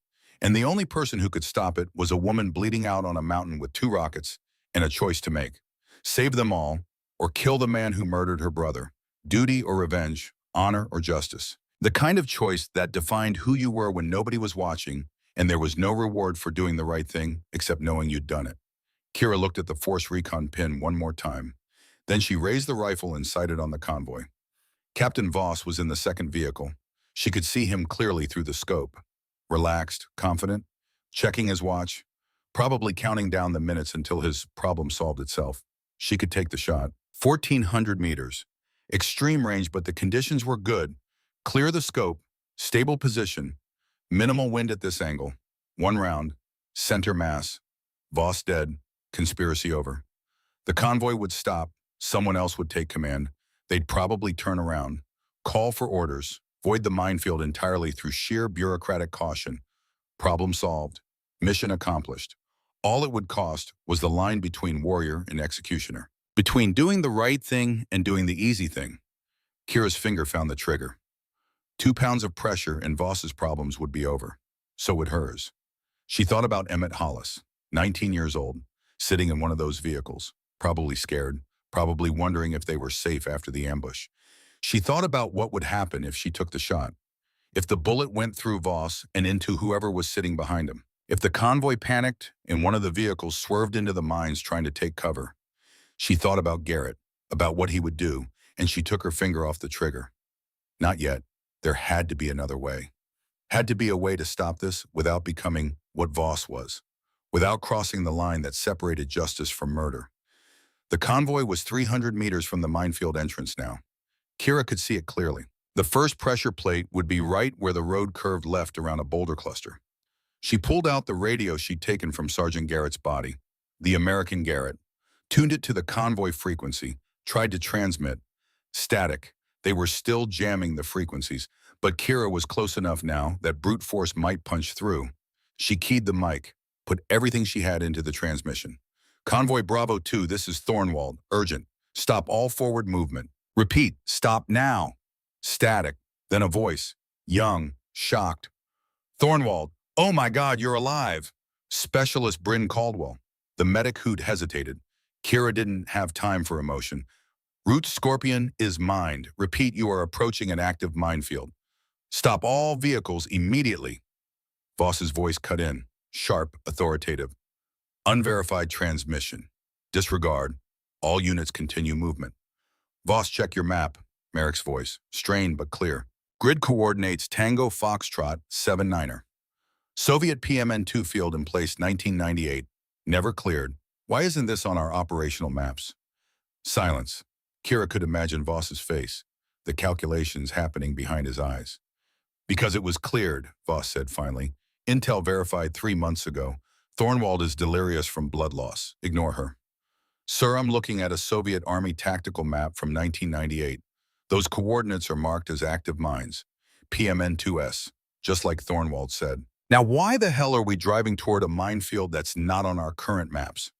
And the only person who could stop it was a woman bleeding out on a mountain with 2 rockets and a choice to make. Save them all, or kill the man who murdered her brother. Duty or revenge, honor or justice. The kind of choice that defined who you were when nobody was watching and there was no reward for doing the right thing except knowing you'd done it. Kira looked at the Force Recon pin one more time. Then she raised the rifle and sighted on the convoy. Captain Voss was in the second vehicle. She could see him clearly through the scope. Relaxed, confident, checking his watch, probably counting down the minutes until his problem solved itself. She could take the shot. 1,400 meters. Extreme range, but the conditions were good. Clear the scope, stable position, minimal wind at this angle. 1 round, center mass, Voss dead, conspiracy over. The convoy would stop, someone else would take command. They'd probably turn around, call for orders, void the minefield entirely through sheer bureaucratic caution. Problem solved, mission accomplished. All it would cost was the line between warrior and executioner. Between doing the right thing and doing the easy thing. Kira's finger found the trigger. 2 pounds of pressure and Voss's problems would be over. So would hers. She thought about Emmett Hollis, 19 years old, sitting in one of those vehicles, probably scared, probably wondering if they were safe after the ambush. She thought about what would happen if she took the shot. If the bullet went through Voss and into whoever was sitting behind him. If the convoy panicked and one of the vehicles swerved into the mines trying to take cover. She thought about Garrett, about what he would do, and she took her finger off the trigger. Not yet. There had to be another way. Had to be a way to stop this without becoming what Voss was, without crossing the line that separated justice from murder. The convoy was 300 meters from the minefield entrance now. Kira could see it clearly. The first pressure plate would be right where the road curved left around a boulder cluster. She pulled out the radio she'd taken from Sergeant Garrett's body, the American Garrett, tuned it to the convoy frequency, tried to transmit. Static. They were still jamming the frequencies, but Kira was close enough now that brute force might punch through. She keyed the mic, put everything she had into the transmission. Convoy Bravo 2, this is Thornwald. Urgent. Stop all forward movement. Repeat, stop now. Static. Then a voice. Young, shocked. Thornwald, oh my God, you're alive. Specialist Bryn Caldwell. The medic who'd hesitated. Kira didn't have time for emotion. Route Scorpion is mined. Repeat, you are approaching an active minefield. Stop all vehicles immediately. Voss's voice cut in, sharp, authoritative. Unverified transmission. Disregard. All units continue movement. Voss, check your map. Merrick's voice, strained but clear. Grid coordinates Tango Foxtrot 79er. Soviet PMN-2 field in place 1998. Never cleared. Why isn't this on our operational maps? Silence. Kira could imagine Voss's face, the calculations happening behind his eyes. Because it was cleared, Voss said finally. Intel verified 3 months ago. Thornwald is delirious from blood loss. Ignore her. Sir, I'm looking at a Soviet Army tactical map from 1998. Those coordinates are marked as active mines. PMN-2S, just like Thornwald said. Now, why the hell are we driving toward a minefield that's not on our current maps?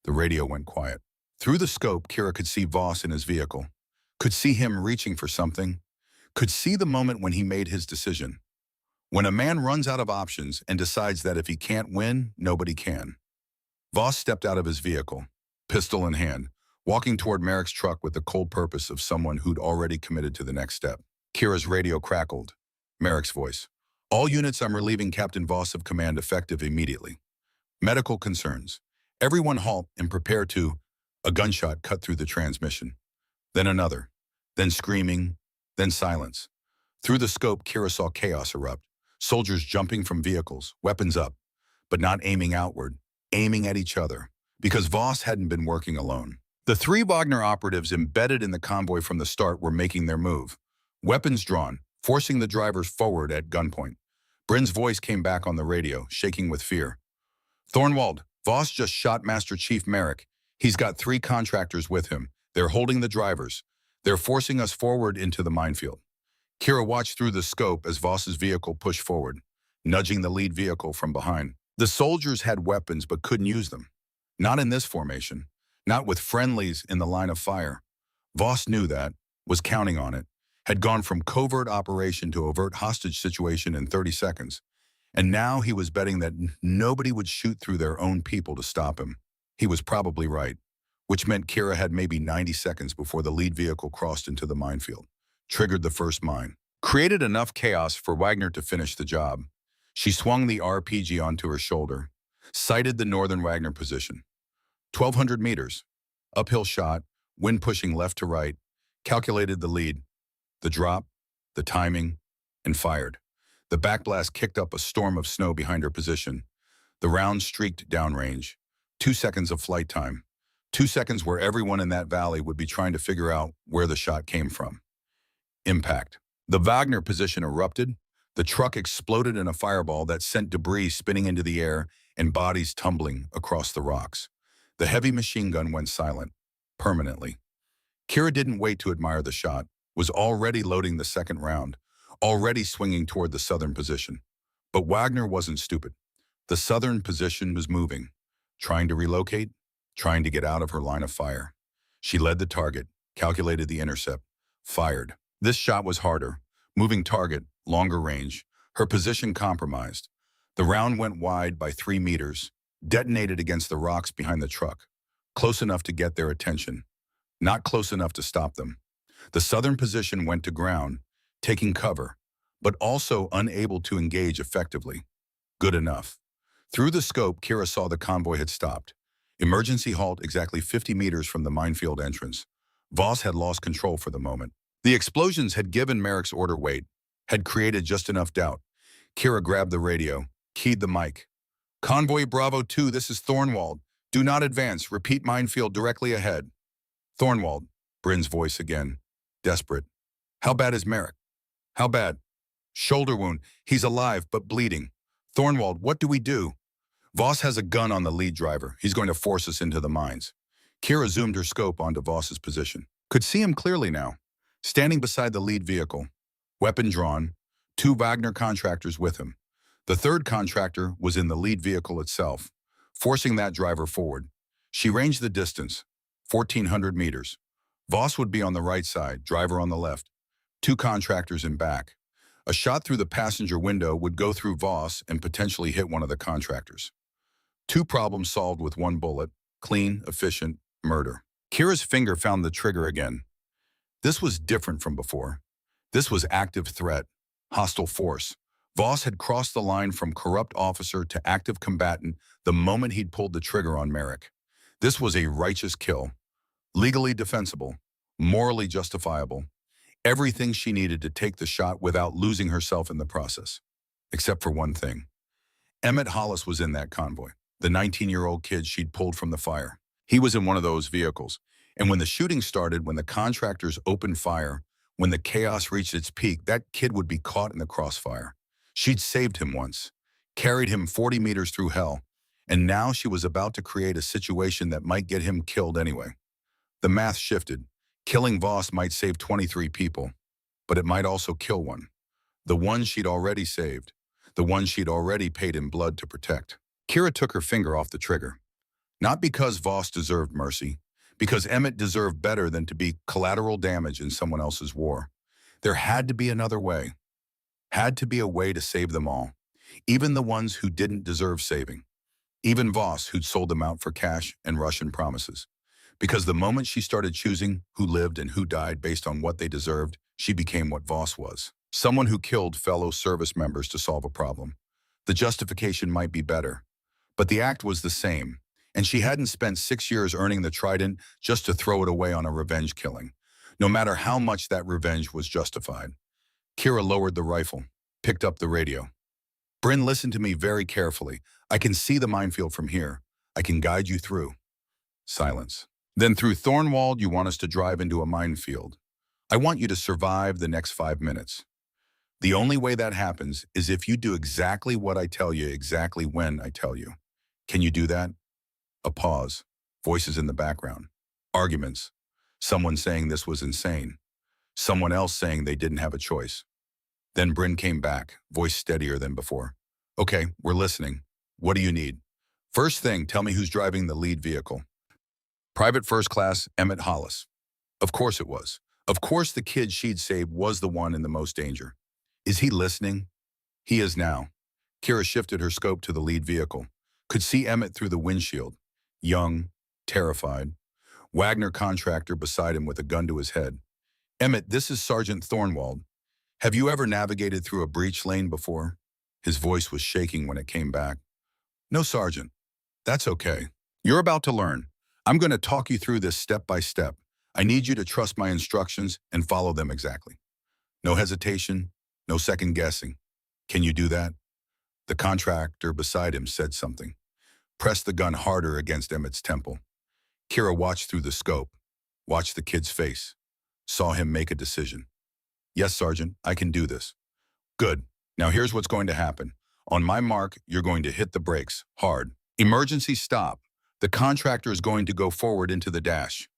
The radio went quiet. Through the scope, Kira could see Voss in his vehicle. Could see him reaching for something. Could see the moment when he made his decision. When a man runs out of options and decides that if he can't win, nobody can. Voss stepped out of his vehicle, pistol in hand, walking toward Merrick's truck with the cold purpose of someone who'd already committed to the next step. Kira's radio crackled. Merrick's voice. All units, I'm relieving Captain Voss of command, effective immediately. Medical concerns. Everyone halt and prepare to. A gunshot cut through the transmission. Then another. Then screaming. Then silence. Through the scope, Kira saw chaos erupt. Soldiers jumping from vehicles, weapons up, but not aiming outward, aiming at each other, because Voss hadn't been working alone. The three Wagner operatives embedded in the convoy from the start were making their move. Weapons drawn, forcing the drivers forward at gunpoint. Bryn's voice came back on the radio, shaking with fear. Thornwald, Voss just shot Master Chief Merrick. He's got 3 contractors with him. They're holding the drivers. They're forcing us forward into the minefield. Kira watched through the scope as Voss's vehicle pushed forward, nudging the lead vehicle from behind. The soldiers had weapons but couldn't use them. Not in this formation. Not with friendlies in the line of fire. Voss knew that, was counting on it, had gone from covert operation to overt hostage situation in 30 seconds. And now he was betting that nobody would shoot through their own people to stop him. He was probably right, which meant Kira had maybe 90 seconds before the lead vehicle crossed into the minefield, triggered the first mine, created enough chaos for Wagner to finish the job. She swung the RPG onto her shoulder, sighted the northern Wagner position. 1,200 meters, uphill shot, wind pushing left to right, calculated the lead, the drop, the timing, and fired. The backblast kicked up a storm of snow behind her position. The round streaked downrange. 2 seconds of flight time. 2 seconds where everyone in that valley would be trying to figure out where the shot came from. Impact. The Wagner position erupted. The truck exploded in a fireball that sent debris spinning into the air and bodies tumbling across the rocks. The heavy machine gun went silent, permanently. Kira didn't wait to admire the shot, was already loading the second round, already swinging toward the southern position. But Wagner wasn't stupid. The southern position was moving, trying to relocate, trying to get out of her line of fire. She led the target, calculated the intercept, fired. This shot was harder. Moving target, longer range, her position compromised. The round went wide by 3 meters, detonated against the rocks behind the truck, close enough to get their attention, not close enough to stop them. The southern position went to ground, taking cover, but also unable to engage effectively. Good enough. Through the scope, Kira saw the convoy had stopped. Emergency halt exactly 50 meters from the minefield entrance. Voss had lost control for the moment. The explosions had given Merrick's order weight, had created just enough doubt. Kira grabbed the radio, keyed the mic. Convoy Bravo 2, this is Thornwald. Do not advance. Repeat minefield directly ahead. Thornwald, Bryn's voice again, desperate. How bad is Merrick? How bad? Shoulder wound. He's alive, but bleeding. Thornwald, what do we do? Voss has a gun on the lead driver. He's going to force us into the mines. Kira zoomed her scope onto Voss's position. Could see him clearly now. Standing beside the lead vehicle, weapon drawn, 2 Wagner contractors with him. The third contractor was in the lead vehicle itself, forcing that driver forward. She ranged the distance, 1,400 meters. Voss would be on the right side, driver on the left. 2 contractors in back. A shot through the passenger window would go through Voss and potentially hit one of the contractors. 2 problems solved with 1 bullet, clean, efficient, murder. Kira's finger found the trigger again. This was different from before. This was active threat, hostile force. Voss had crossed the line from corrupt officer to active combatant the moment he'd pulled the trigger on Merrick. This was a righteous kill, legally defensible, morally justifiable, everything she needed to take the shot without losing herself in the process. Except for one thing. Emmett Hollis was in that convoy, the 19-year-old kid she'd pulled from the fire. He was in one of those vehicles. And when the shooting started, when the contractors opened fire, when the chaos reached its peak, that kid would be caught in the crossfire. She'd saved him once, carried him 40 meters through hell, and now she was about to create a situation that might get him killed anyway. The math shifted. Killing Voss might save 23 people, but it might also kill one. The one she'd already saved, the one she'd already paid in blood to protect. Kira took her finger off the trigger. Not because Voss deserved mercy, because Emmett deserved better than to be collateral damage in someone else's war. There had to be another way. Had to be a way to save them all, even the ones who didn't deserve saving. Even Voss, who'd sold them out for cash and Russian promises. Because the moment she started choosing who lived and who died based on what they deserved, she became what Voss was. Someone who killed fellow service members to solve a problem. The justification might be better, but the act was the same, and she hadn't spent 6 years earning the trident just to throw it away on a revenge killing, no matter how much that revenge was justified. Kira lowered the rifle, picked up the radio. Bryn, listen to me very carefully. I can see the minefield from here. I can guide you through. Silence. Then through Thornwald, you want us to drive into a minefield. I want you to survive the next 5 minutes. The only way that happens is if you do exactly what I tell you exactly when I tell you. Can you do that? A pause. Voices in the background. Arguments. Someone saying this was insane. Someone else saying they didn't have a choice. Then Bryn came back, voice steadier than before. Okay, we're listening. What do you need? First thing, tell me who's driving the lead vehicle. Private First Class Emmett Hollis. Of course it was. Of course the kid she'd saved was the one in the most danger. Is he listening? He is now. Kira shifted her scope to the lead vehicle. Could see Emmett through the windshield. Young, terrified. Wagner contractor beside him with a gun to his head. Emmett, this is Sergeant Thornwald. Have you ever navigated through a breach lane before? His voice was shaking when it came back. No, Sergeant. That's okay. You're about to learn. I'm going to talk you through this step by step. I need you to trust my instructions and follow them exactly. No hesitation, no second guessing. Can you do that? The contractor beside him said something. Pressed the gun harder against Emmett's temple. Kira watched through the scope, watched the kid's face, saw him make a decision. Yes, Sergeant, I can do this. Good. Now here's what's going to happen. On my mark, you're going to hit the brakes, hard. Emergency stop. The contractor is going to go forward into the dash.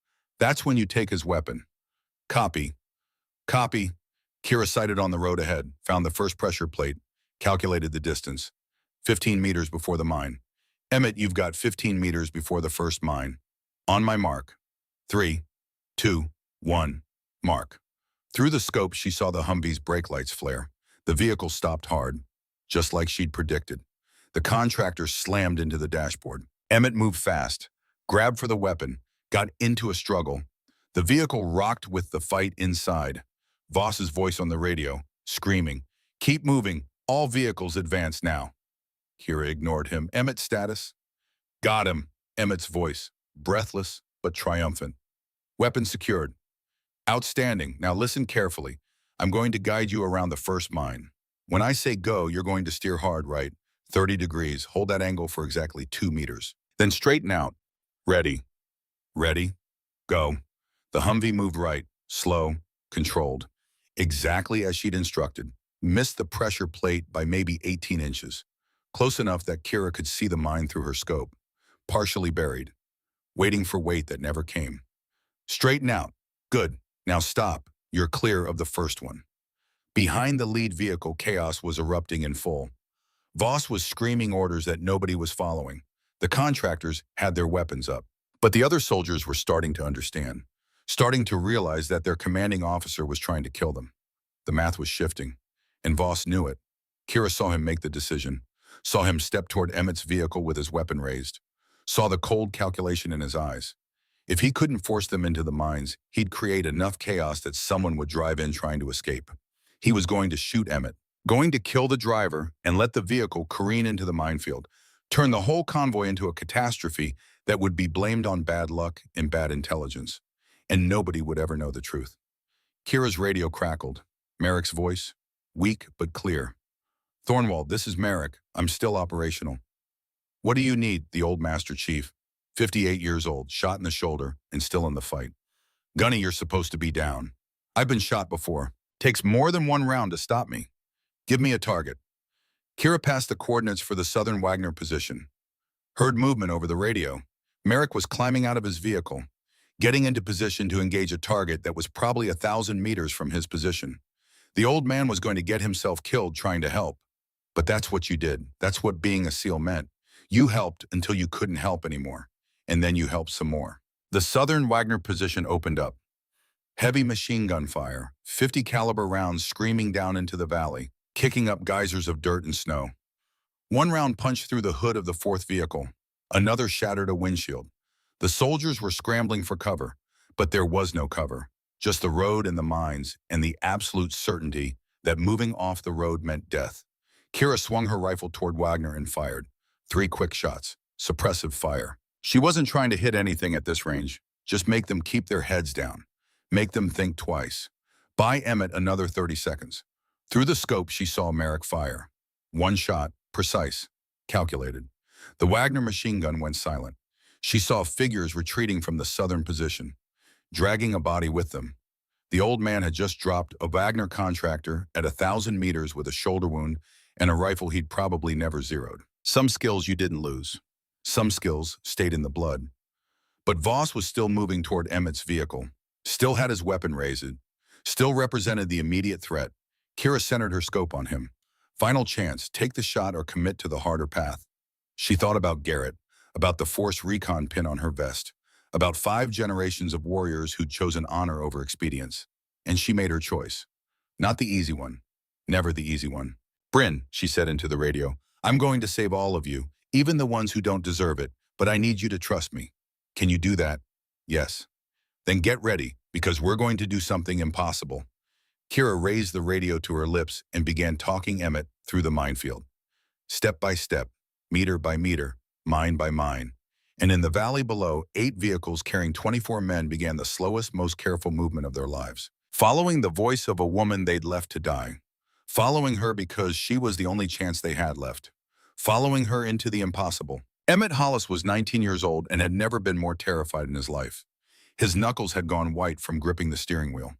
That's when you take his weapon. Copy. Copy. Kira sighted on the road ahead, found the first pressure plate, calculated the distance. 15 meters before the mine. Emmett, you've got 15 meters before the first mine. On my mark. 3, 2, 1, mark. Through the scope, she saw the Humvee's brake lights flare. The vehicle stopped hard, just like she'd predicted. The contractor slammed into the dashboard. Emmett moved fast, grabbed for the weapon, got into a struggle. The vehicle rocked with the fight inside. Voss's voice on the radio, screaming, "Keep moving, all vehicles advance now." Kira ignored him. Emmett's status? Got him, Emmett's voice, breathless but triumphant. Weapon secured. Outstanding. Now listen carefully. I'm going to guide you around the first mine. When I say go, you're going to steer hard, right? 30 degrees. Hold that angle for exactly 2 meters. Then straighten out. Ready. Ready. Go. The Humvee moved right, slow, controlled. Exactly as she'd instructed. Missed the pressure plate by maybe 18 inches. Close enough that Kira could see the mine through her scope. Partially buried. Waiting for weight that never came. Straighten out. Good. Now stop. You're clear of the first one. Behind the lead vehicle, chaos was erupting in full. Voss was screaming orders that nobody was following. The contractors had their weapons up. But the other soldiers were starting to understand. Starting to realize that their commanding officer was trying to kill them. The math was shifting, and Voss knew it. Kira saw him make the decision. Saw him step toward Emmett's vehicle with his weapon raised. Saw the cold calculation in his eyes. If he couldn't force them into the mines, he'd create enough chaos that someone would drive in trying to escape. He was going to shoot Emmett, going to kill the driver and let the vehicle careen into the minefield, turn the whole convoy into a catastrophe that would be blamed on bad luck and bad intelligence. And nobody would ever know the truth. Kira's radio crackled. Merrick's voice, weak but clear. Thornwald, this is Merrick. I'm still operational. What do you need? The old Master Chief, 58 years old, shot in the shoulder and still in the fight. Gunny, you're supposed to be down. I've been shot before. Takes more than one round to stop me. Give me a target. Kira passed the coordinates for the southern Wagner position. Heard movement over the radio. Merrick was climbing out of his vehicle, getting into position to engage a target that was probably 1,000 meters from his position. The old man was going to get himself killed trying to help. But that's what you did. That's what being a SEAL meant. You helped until you couldn't help anymore. And then you helped some more. The southern Wagner position opened up. Heavy machine gun fire, 50 caliber rounds screaming down into the valley, kicking up geysers of dirt and snow. One round punched through the hood of the fourth vehicle. Another shattered a windshield. The soldiers were scrambling for cover, but there was no cover. Just the road and the mines and the absolute certainty that moving off the road meant death. Kira swung her rifle toward Wagner and fired. 3 quick shots. Suppressive fire. She wasn't trying to hit anything at this range. Just make them keep their heads down. Make them think twice. Buy Emmett another 30 seconds. Through the scope, she saw Merrick fire. 1 shot, precise, calculated. The Wagner machine gun went silent. She saw figures retreating from the southern position, dragging a body with them. The old man had just dropped a Wagner contractor at 1,000 meters with a shoulder wound and a rifle he'd probably never zeroed. Some skills you didn't lose. Some skills stayed in the blood. But Voss was still moving toward Emmett's vehicle, still had his weapon raised, still represented the immediate threat. Kira centered her scope on him. Final chance, take the shot or commit to the harder path. She thought about Garrett, about the Force Recon pin on her vest, about 5 generations of warriors who'd chosen honor over expedience. And she made her choice. Not the easy one. Never the easy one. Bryn, she said into the radio, I'm going to save all of you, even the ones who don't deserve it, but I need you to trust me. Can you do that? Yes. Then get ready, because we're going to do something impossible. Kira raised the radio to her lips and began talking Emmett through the minefield. Step by step, meter by meter, mine by mine. And in the valley below, 8 vehicles carrying 24 men began the slowest, most careful movement of their lives. Following the voice of a woman they'd left to die. Following her because she was the only chance they had left. Following her into the impossible. Emmett Hollis was 19 years old and had never been more terrified in his life. His knuckles had gone white from gripping the steering wheel.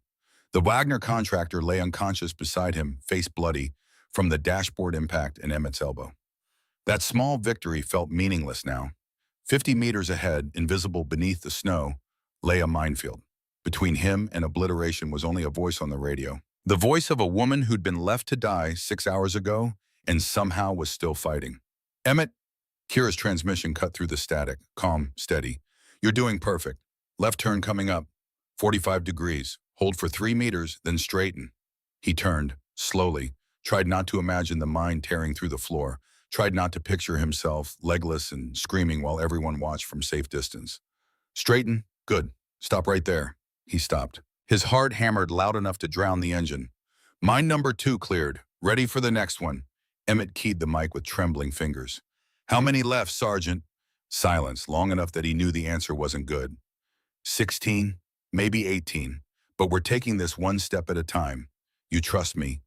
The Wagner contractor lay unconscious beside him, face bloody, from the dashboard impact in Emmett's elbow. That small victory felt meaningless now. 50 meters ahead, invisible beneath the snow, lay a minefield. Between him and obliteration was only a voice on the radio. The voice of a woman who'd been left to die 6 hours ago and somehow was still fighting. Emmett, Kira's transmission cut through the static, calm, steady. You're doing perfect. Left turn coming up. 45 degrees. Hold for 3 meters, then straighten. He turned, slowly, tried not to imagine the mine tearing through the floor, tried not to picture himself, legless and screaming while everyone watched from safe distance. Straighten. Good. Stop right there. He stopped. His heart hammered loud enough to drown the engine. Mine number 2 cleared. Ready for the next one. Emmett keyed the mic with trembling fingers. How many left, Sergeant? Silence, long enough that he knew the answer wasn't good. 16, maybe 18. But we're taking this one step at a time. You trust me.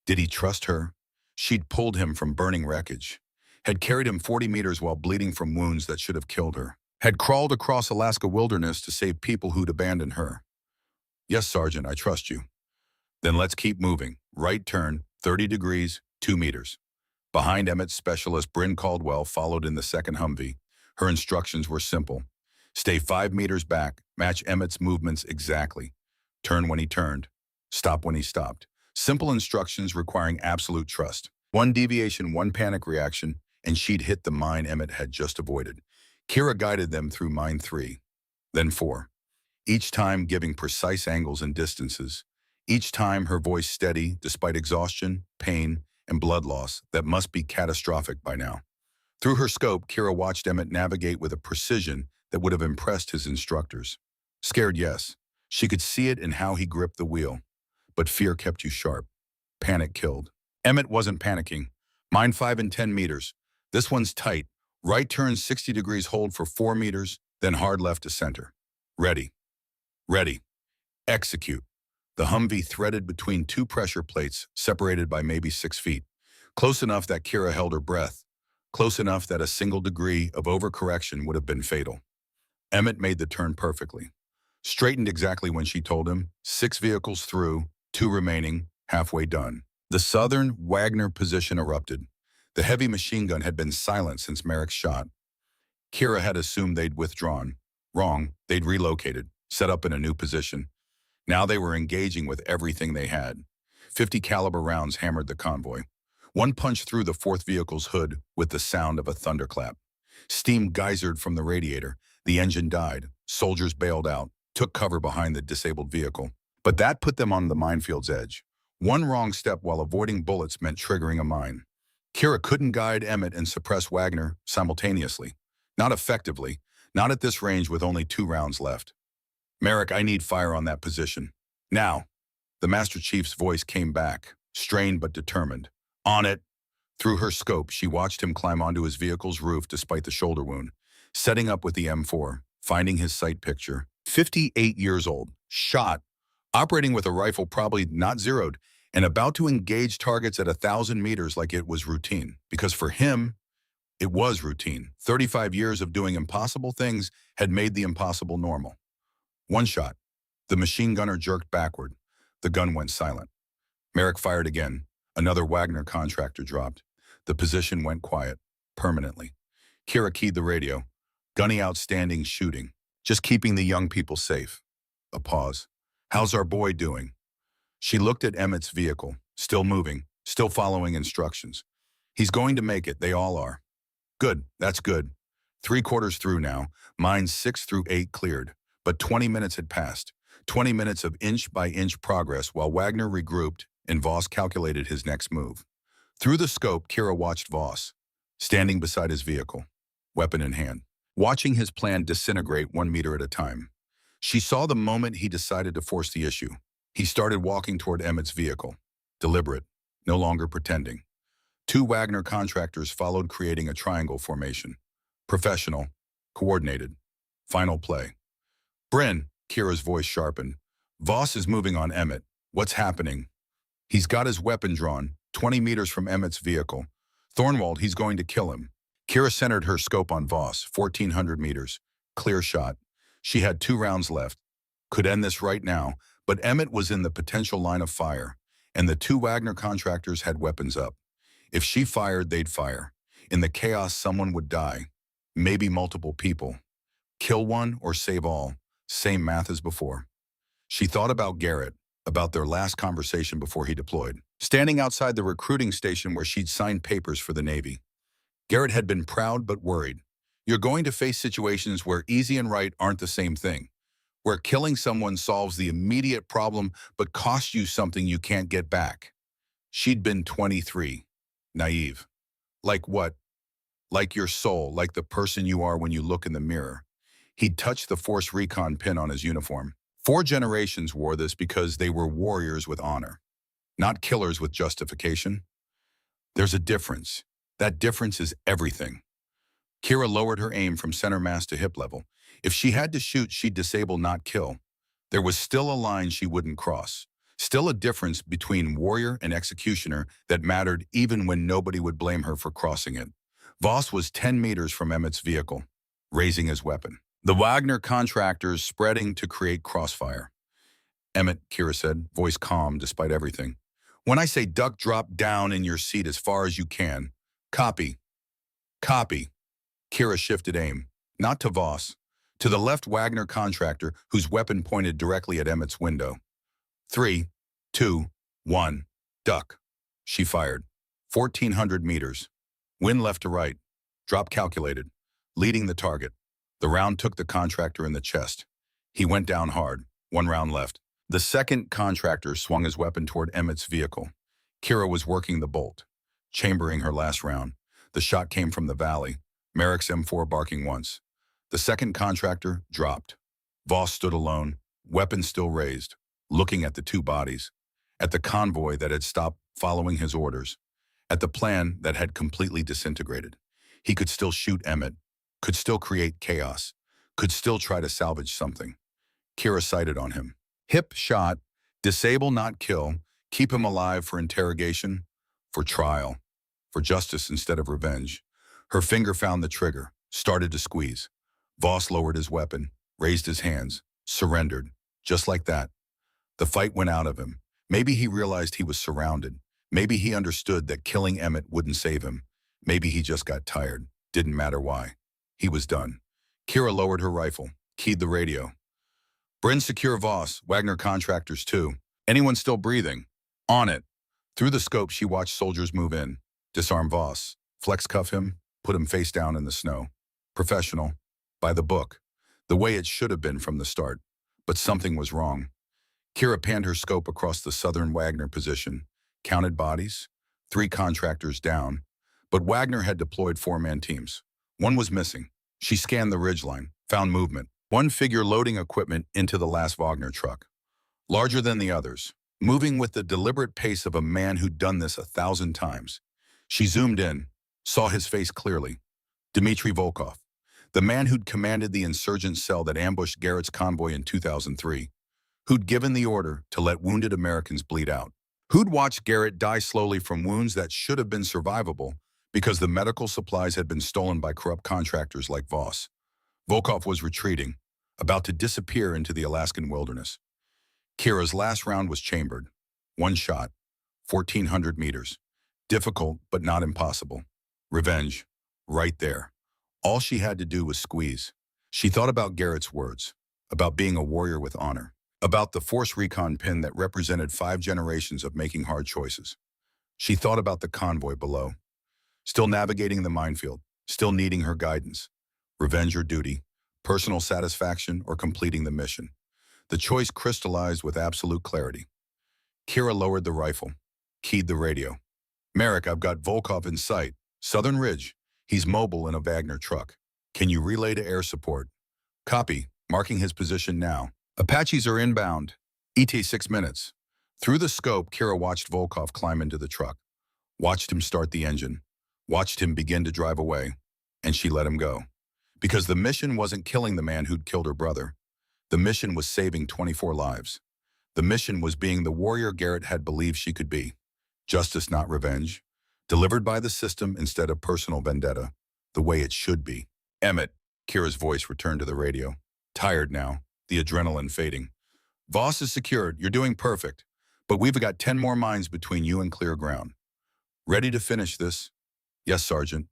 Did he trust her? She'd pulled him from burning wreckage. Had carried him 40 meters while bleeding from wounds that should have killed her. Had crawled across Alaska wilderness to save people who'd abandoned her. Yes, Sergeant, I trust you. Then let's keep moving. Right turn, 30 degrees, 2 meters. Behind Emmett's specialist, Bryn Caldwell followed in the second Humvee. Her instructions were simple. Stay 5 meters back, match Emmett's movements exactly. Turn when he turned. Stop when he stopped. Simple instructions requiring absolute trust. 1 deviation, 1 panic reaction, and she'd hit the mine Emmett had just avoided. Kira guided them through mine 3, then 4. Each time giving precise angles and distances. Each time her voice steady, despite exhaustion, pain, and blood loss that must be catastrophic by now. Through her scope, Kira watched Emmett navigate with a precision that would have impressed his instructors. Scared, yes. She could see it in how he gripped the wheel. But fear kept you sharp. Panic killed. Emmett wasn't panicking. Mine 5 and 10 meters. This one's tight. Right turn 60 degrees, hold for 4 meters, then hard left to center. Ready. Ready. Execute. The Humvee threaded between 2 pressure plates, separated by maybe 6 feet. Close enough that Kira held her breath. Close enough that a single degree of overcorrection would have been fatal. Emmett made the turn perfectly. Straightened exactly when she told him. 6 vehicles through, 2 remaining, halfway done. The southern Wagner position erupted. The heavy machine gun had been silent since Merrick's shot. Kira had assumed they'd withdrawn. Wrong, they'd relocated, set up in a new position. Now they were engaging with everything they had. 50 caliber rounds hammered the convoy. One punched through the 4th vehicle's hood with the sound of a thunderclap. Steam geysered from the radiator. The engine died. Soldiers bailed out, took cover behind the disabled vehicle. But that put them on the minefield's edge. One wrong step while avoiding bullets meant triggering a mine. Kira couldn't guide Emmett and suppress Wagner simultaneously. Not effectively. Not at this range with only 2 rounds left. Merrick, I need fire on that position. Now. The Master Chief's voice came back, strained but determined. On it. Through her scope, she watched him climb onto his vehicle's roof despite the shoulder wound, setting up with the M4, finding his sight picture. 58 years old, shot, operating with a rifle probably not zeroed, and about to engage targets at 1,000 meters like it was routine. Because for him, it was routine. 35 years of doing impossible things had made the impossible normal. One shot. The machine gunner jerked backward. The gun went silent. Merrick fired again. Another Wagner contractor dropped. The position went quiet, permanently. Kira keyed the radio. Gunny outstanding shooting. Just keeping the young people safe. A pause. How's our boy doing? She looked at Emmett's vehicle, still moving, still following instructions. He's going to make it, they all are. Good, that's good. 3/4 through now, mine's 6 through 8 cleared. But 20 minutes had passed. 20 minutes of inch-by-inch progress while Wagner regrouped and Voss calculated his next move. Through the scope, Kira watched Voss, standing beside his vehicle, weapon in hand, watching his plan disintegrate 1 meter at a time. She saw the moment he decided to force the issue. He started walking toward Emmett's vehicle, deliberate, no longer pretending. 2 Wagner contractors followed, creating a triangle formation. Professional, coordinated. Final play. Bryn, Kira's voice sharpened. Voss is moving on Emmett. What's happening? He's got his weapon drawn, 20 meters from Emmett's vehicle. Thornwald, he's going to kill him. Kira centered her scope on Voss, 1,400 meters. Clear shot. She had 2 rounds left. Could end this right now, but Emmett was in the potential line of fire, and the 2 Wagner contractors had weapons up. If she fired, they'd fire. In the chaos, someone would die. Maybe multiple people. Kill one or save all. Same math as before. She thought about Garrett, about their last conversation before he deployed, standing outside the recruiting station where she'd signed papers for the Navy. Garrett had been proud but worried. You're going to face situations where easy and right aren't the same thing, where killing someone solves the immediate problem but costs you something you can't get back. She'd been 23, naive. Like what? Like your soul, like the person you are when you look in the mirror. He'd touched the Force Recon pin on his uniform. 4 generations wore this because they were warriors with honor, not killers with justification. There's a difference. That difference is everything. Kira lowered her aim from center mass to hip level. If she had to shoot, she'd disable, not kill. There was still a line she wouldn't cross. Still a difference between warrior and executioner that mattered even when nobody would blame her for crossing it. Voss was 10 meters from Emmett's vehicle, raising his weapon. The Wagner contractors spreading to create crossfire. Emmett, Kira said, voice calm despite everything. When I say duck, drop down in your seat as far as you can. Copy. Copy. Kira shifted aim, not to Voss, to the left Wagner contractor whose weapon pointed directly at Emmett's window. 3, 2, 1, duck. She fired. 1,400 meters. Wind left to right. Drop calculated. Leading the target. The round took the contractor in the chest. He went down hard. 1 round left. The second contractor swung his weapon toward Emmett's vehicle. Kira was working the bolt, chambering her last round. The shot came from the valley. Merrick's M4 barking once. The second contractor dropped. Voss stood alone, weapon still raised, looking at the 2 bodies, at the convoy that had stopped following his orders, at the plan that had completely disintegrated. He could still shoot Emmett, could still create chaos, could still try to salvage something. Kira sighted on him. Hip shot, disable, not kill, keep him alive for interrogation, for trial, for justice instead of revenge. Her finger found the trigger, started to squeeze. Voss lowered his weapon, raised his hands, surrendered, just like that. The fight went out of him. Maybe he realized he was surrounded. Maybe he understood that killing Emmett wouldn't save him. Maybe he just got tired. Didn't matter why. He was done. Kira lowered her rifle, keyed the radio. Bryn, secure Voss, Wagner contractors too. Anyone still breathing? On it. Through the scope, she watched soldiers move in. Disarm Voss, flex cuff him, put him face down in the snow. Professional. By the book. The way it should have been from the start. But something was wrong. Kira panned her scope across the southern Wagner position. Counted bodies. 3 contractors down. But Wagner had deployed 4-man teams. One was missing. She scanned the ridgeline, found movement. One figure loading equipment into the last Wagner truck. Larger than the others. moving with the deliberate pace of a man who'd done this 1,000 times. She zoomed in, saw his face clearly. Dmitry Volkov, the man who'd commanded the insurgent cell that ambushed Garrett's convoy in 2003, who'd given the order to let wounded Americans bleed out, who'd watched Garrett die slowly from wounds that should have been survivable because the medical supplies had been stolen by corrupt contractors like Voss. Volkov was retreating, about to disappear into the Alaskan wilderness. Kira's last round was chambered. One shot, 1,400 meters. Difficult, but not impossible. Revenge, right there. All she had to do was squeeze. She thought about Garrett's words, about being a warrior with honor, about the Force Recon pin that represented 5 generations of making hard choices. She thought about the convoy below, still navigating the minefield, still needing her guidance. Revenge or duty, personal satisfaction or completing the mission. The choice crystallized with absolute clarity. Kira lowered the rifle, keyed the radio. Merrick, I've got Volkov in sight. Southern Ridge. He's mobile in a Wagner truck. Can you relay to air support? Copy. Marking his position now. Apaches are inbound. ET 6 minutes. Through the scope, Kira watched Volkov climb into the truck. Watched him start the engine. Watched him begin to drive away. And she let him go. Because the mission wasn't killing the man who'd killed her brother. The mission was saving 24 lives. The mission was being the warrior Garrett had believed she could be. Justice, not revenge. Delivered by the system instead of personal vendetta. The way it should be. Emmett, Kira's voice returned to the radio. Tired now, the adrenaline fading. Voss is secured, you're doing perfect. But we've got 10 more mines between you and clear ground. Ready to finish this? Yes, Sergeant.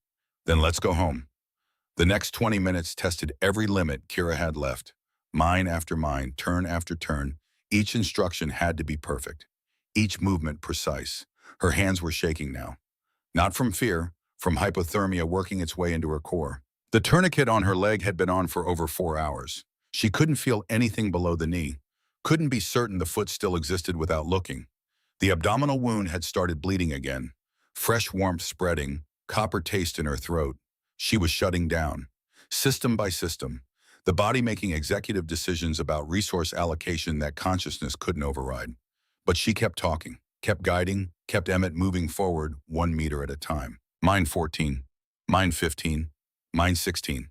Then let's go home. The next 20 minutes tested every limit Kira had left. Mine after mine, turn after turn. Each instruction had to be perfect. Each movement precise. Her hands were shaking now. Not from fear, from hypothermia working its way into her core. The tourniquet on her leg had been on for over 4 hours. She couldn't feel anything below the knee. Couldn't be certain the foot still existed without looking. The abdominal wound had started bleeding again. Fresh warmth spreading, copper taste in her throat. She was shutting down. System by system. The body making executive decisions about resource allocation that consciousness couldn't override. But she kept talking, kept guiding, kept Emmett moving forward 1 meter at a time. Mine 14, mine 15, mine 16.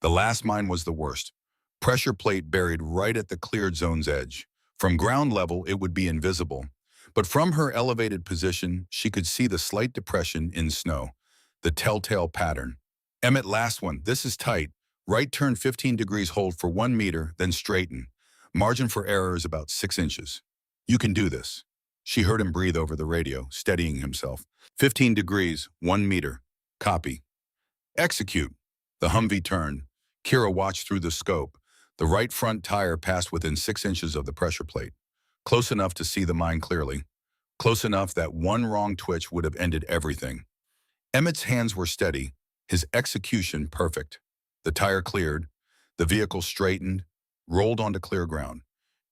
The last mine was the worst. Pressure plate buried right at the cleared zone's edge. From ground level, it would be invisible. But from her elevated position, she could see the slight depression in snow, the telltale pattern. Emmett, last one, this is tight. Right turn 15 degrees, hold for 1 meter, then straighten. Margin for error is about 6 inches. You can do this. She heard him breathe over the radio, steadying himself. 15 degrees, 1 meter. Copy. Execute. The Humvee turned. Kira watched through the scope. The right front tire passed within 6 inches of the pressure plate. Close enough to see the mine clearly. Close enough that one wrong twitch would have ended everything. Emmett's hands were steady, his execution perfect. The tire cleared, the vehicle straightened, rolled onto clear ground.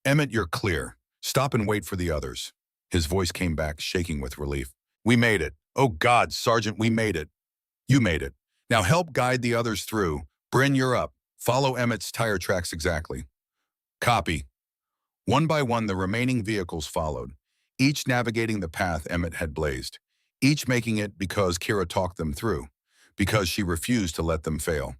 Emmett, you're clear. Stop and wait for the others. His voice came back, shaking with relief. We made it. Oh God, Sergeant, we made it. You made it. Now help guide the others through. Bryn, you're up. Follow Emmett's tire tracks exactly. Copy. One by one, the remaining vehicles followed, each navigating the path Emmett had blazed, each making it because Kira talked them through, because she refused to let them fail.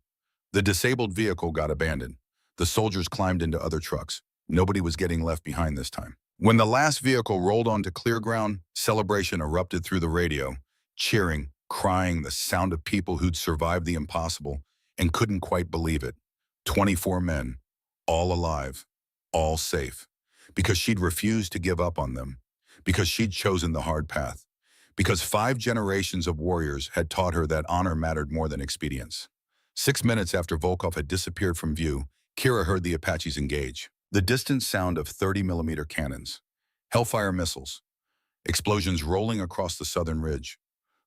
The disabled vehicle got abandoned. The soldiers climbed into other trucks. Nobody was getting left behind this time. When the last vehicle rolled onto clear ground, celebration erupted through the radio, cheering, crying, the sound of people who'd survived the impossible and couldn't quite believe it. 24 men, all alive, all safe, because she'd refused to give up on them, because she'd chosen the hard path, because 5 generations of warriors had taught her that honor mattered more than expedience. 6 minutes after Volkov had disappeared from view, Kira heard the Apaches engage. The distant sound of 30-millimeter cannons, Hellfire missiles, explosions rolling across the southern ridge.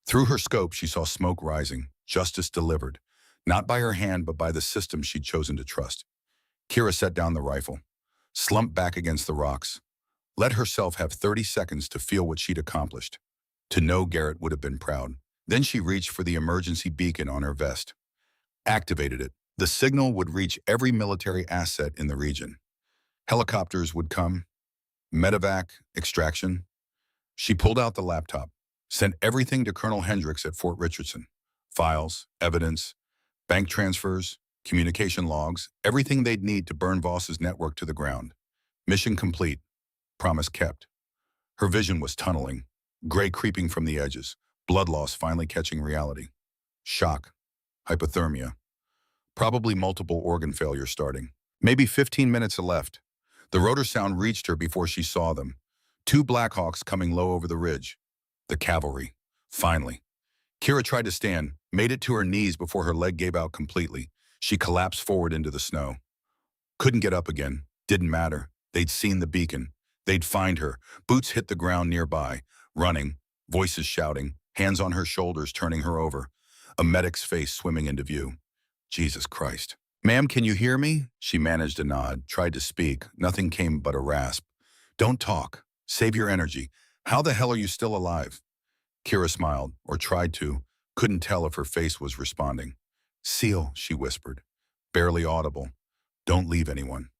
Through her scope, she saw smoke rising, justice delivered, not by her hand but by the system she'd chosen to trust. Kira set down the rifle, slumped back against the rocks, let herself have 30 seconds to feel what she'd accomplished, to know Garrett would have been proud. Then she reached for the emergency beacon on her vest, activated it. The signal would reach every military asset in the region. Helicopters would come, Medevac, extraction. She pulled out the laptop, sent everything to Colonel Hendricks at Fort Richardson. Files, evidence, bank transfers, communication logs, everything they'd need to burn Voss's network to the ground. Mission complete. Promise kept. Her vision was tunneling, gray creeping from the edges, blood loss finally catching reality. Shock, hypothermia, probably multiple organ failure starting. Maybe 15 minutes left. The rotor sound reached her before she saw them. Two Blackhawks coming low over the ridge. The cavalry. Finally. Kira tried to stand, made it to her knees before her leg gave out completely. She collapsed forward into the snow. Couldn't get up again. Didn't matter. They'd seen the beacon. They'd find her. Boots hit the ground nearby, running, voices shouting, hands on her shoulders turning her over. A medic's face swimming into view. Jesus Christ. Ma'am, can you hear me? She managed a nod, tried to speak. Nothing came but a rasp. Don't talk. Save your energy. How the hell are you still alive? Kira smiled, or tried to. Couldn't tell if her face was responding. Seal, she whispered. Barely audible. Don't leave anyone.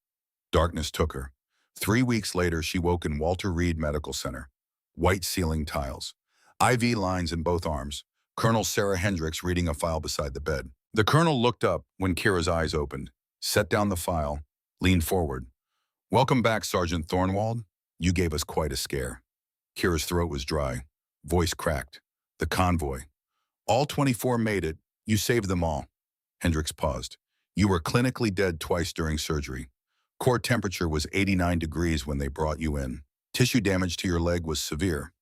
Darkness took her. 3 weeks later, she woke in Walter Reed Medical Center. White ceiling tiles. IV lines in both arms. Colonel Sarah Hendricks reading a file beside the bed. The colonel looked up when Kira's eyes opened, set down the file, leaned forward. Welcome back, Sergeant Thornwald. You gave us quite a scare. Kira's throat was dry, voice cracked. The convoy. All 24 made it. You saved them all. Hendricks paused. You were clinically dead twice during surgery. Core temperature was 89 degrees when they brought you in. Tissue damage to your leg was severe.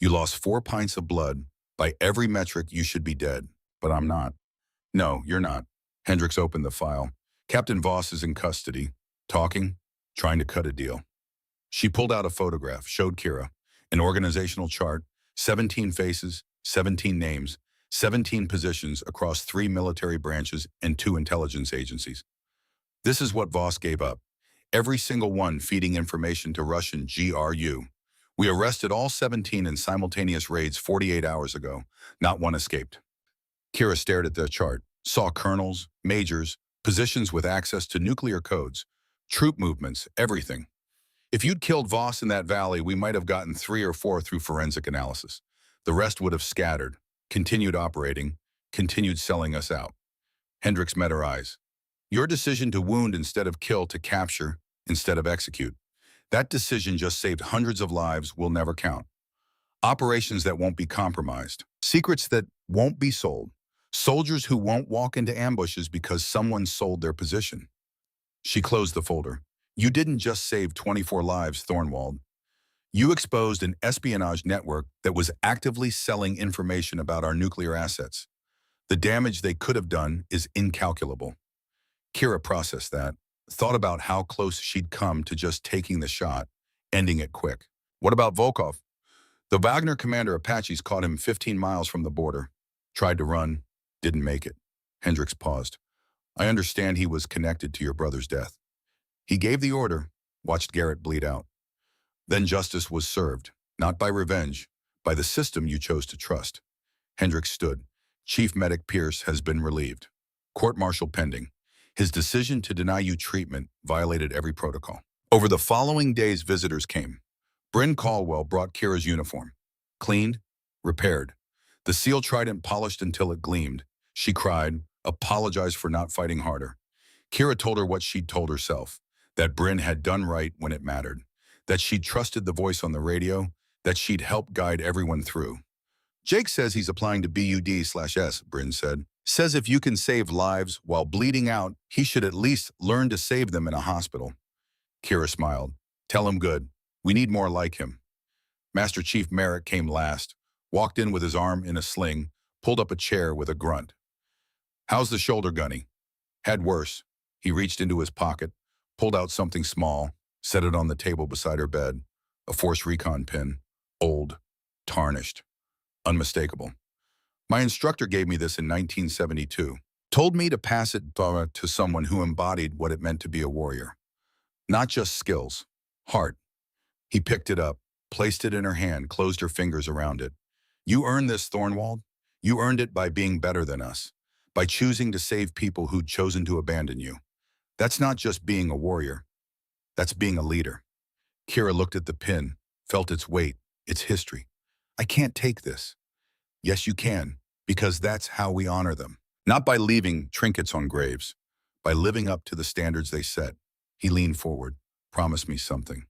You lost 4 pints of blood. By every metric, you should be dead. But I'm not. No, you're not. Hendricks opened the file. Captain Voss is in custody. Talking, trying to cut a deal. She pulled out a photograph, showed Kira. An organizational chart, 17 faces, 17 names, 17 positions across 3 military branches and 2 intelligence agencies. This is what Voss gave up. Every single one feeding information to Russian GRU. We arrested all 17 in simultaneous raids 48 hours ago. Not one escaped. Kira stared at the chart, saw colonels, majors, positions with access to nuclear codes, troop movements, everything. If you'd killed Voss in that valley, we might have gotten 3 or 4 through forensic analysis. The rest would have scattered, continued operating, continued selling us out. Hendricks met her eyes. Your decision to wound instead of kill, to capture instead of execute. That decision just saved hundreds of lives we'll never count. Operations that won't be compromised. Secrets that won't be sold. Soldiers who won't walk into ambushes because someone sold their position. She closed the folder. You didn't just save 24 lives, Thornwald. You exposed an espionage network that was actively selling information about our nuclear assets. The damage they could have done is incalculable. Kira processed that, thought about how close she'd come to just taking the shot, ending it quick. What about Volkov? The Wagner commander Apaches caught him 15 miles from the border. Tried to run, didn't make it. Hendricks paused. I understand he was connected to your brother's death. He gave the order, watched Garrett bleed out. Then justice was served, not by revenge, by the system you chose to trust. Hendricks stood. Chief Medic Pierce has been relieved. Court-martial pending. His decision to deny you treatment violated every protocol. Over the following days, visitors came. Bryn Caldwell brought Kira's uniform. Cleaned, repaired. The seal trident polished until it gleamed. She cried, apologized for not fighting harder. Kira told her what she'd told herself, that Bryn had done right when it mattered, that she'd trusted the voice on the radio, that she'd helped guide everyone through. Jake says he's applying to BUD/S, Bryn said. Says if you can save lives while bleeding out, he should at least learn to save them in a hospital. Kira smiled. Tell him good. We need more like him. Master Chief Merrick came last, walked in with his arm in a sling, pulled up a chair with a grunt. How's the shoulder, Gunny? Had worse. He reached into his pocket, pulled out something small, set it on the table beside her bed. A Force Recon pin. Old. Tarnished. Unmistakable. My instructor gave me this in 1972. Told me to pass it to someone who embodied what it meant to be a warrior. Not just skills. Heart. He picked it up, placed it in her hand, closed her fingers around it. You earned this, Thornwald. You earned it by being better than us, by choosing to save people who'd chosen to abandon you. That's not just being a warrior. That's being a leader. Kira looked at the pin, felt its weight, its history. I can't take this. Yes, you can, because that's how we honor them. Not by leaving trinkets on graves, by living up to the standards they set. He leaned forward. Promise me something.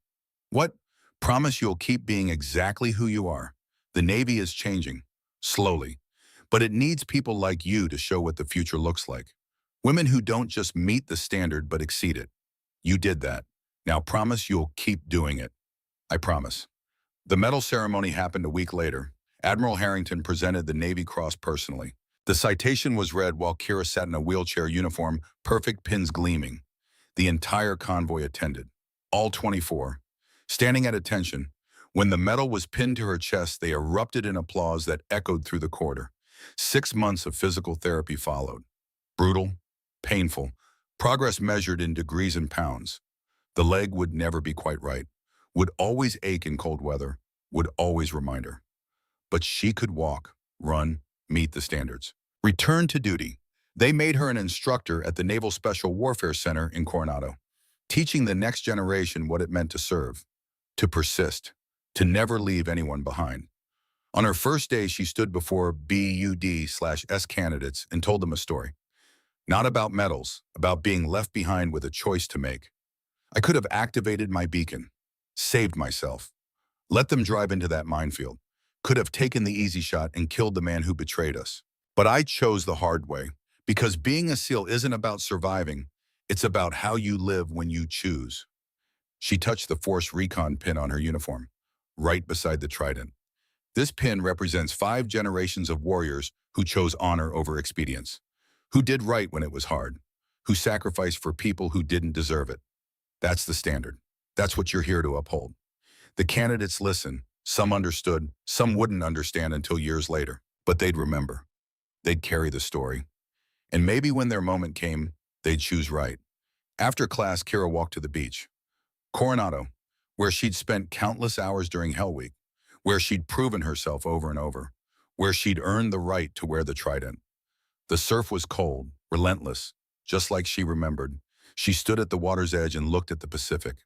What? Promise you'll keep being exactly who you are. The Navy is changing, slowly, but it needs people like you to show what the future looks like. Women who don't just meet the standard but exceed it. You did that. Now promise you'll keep doing it. I promise. The medal ceremony happened a week later. Admiral Harrington presented the Navy Cross personally. The citation was read while Kira sat in a wheelchair uniform, perfect pins gleaming. The entire convoy attended, all 24, standing at attention. When the medal was pinned to her chest, they erupted in applause that echoed through the corridor. 6 months of physical therapy followed. Brutal, painful, progress measured in degrees and pounds. The leg would never be quite right, would always ache in cold weather, would always remind her. But she could walk, run, meet the standards. Return to duty. They made her an instructor at the Naval Special Warfare Center in Coronado, teaching the next generation what it meant to serve, to persist, to never leave anyone behind. On her first day, she stood before BUD/S candidates and told them a story. Not about medals, about being left behind with a choice to make. I could have activated my beacon, saved myself, let them drive into that minefield, could have taken the easy shot and killed the man who betrayed us. But I chose the hard way, because being a SEAL isn't about surviving, it's about how you live when you choose. She touched the Force Recon pin on her uniform, right beside the trident. This pin represents 5 generations of warriors who chose honor over expedience, who did right when it was hard, who sacrificed for people who didn't deserve it. That's the standard. That's what you're here to uphold. The candidates listened. Some understood, some wouldn't understand until years later, but they'd remember. They'd carry the story. And maybe when their moment came, they'd choose right. After class, Kira walked to the beach. Coronado, where she'd spent countless hours during Hell Week, where she'd proven herself over and over, where she'd earned the right to wear the trident. The surf was cold, relentless, just like she remembered. She stood at the water's edge and looked at the Pacific,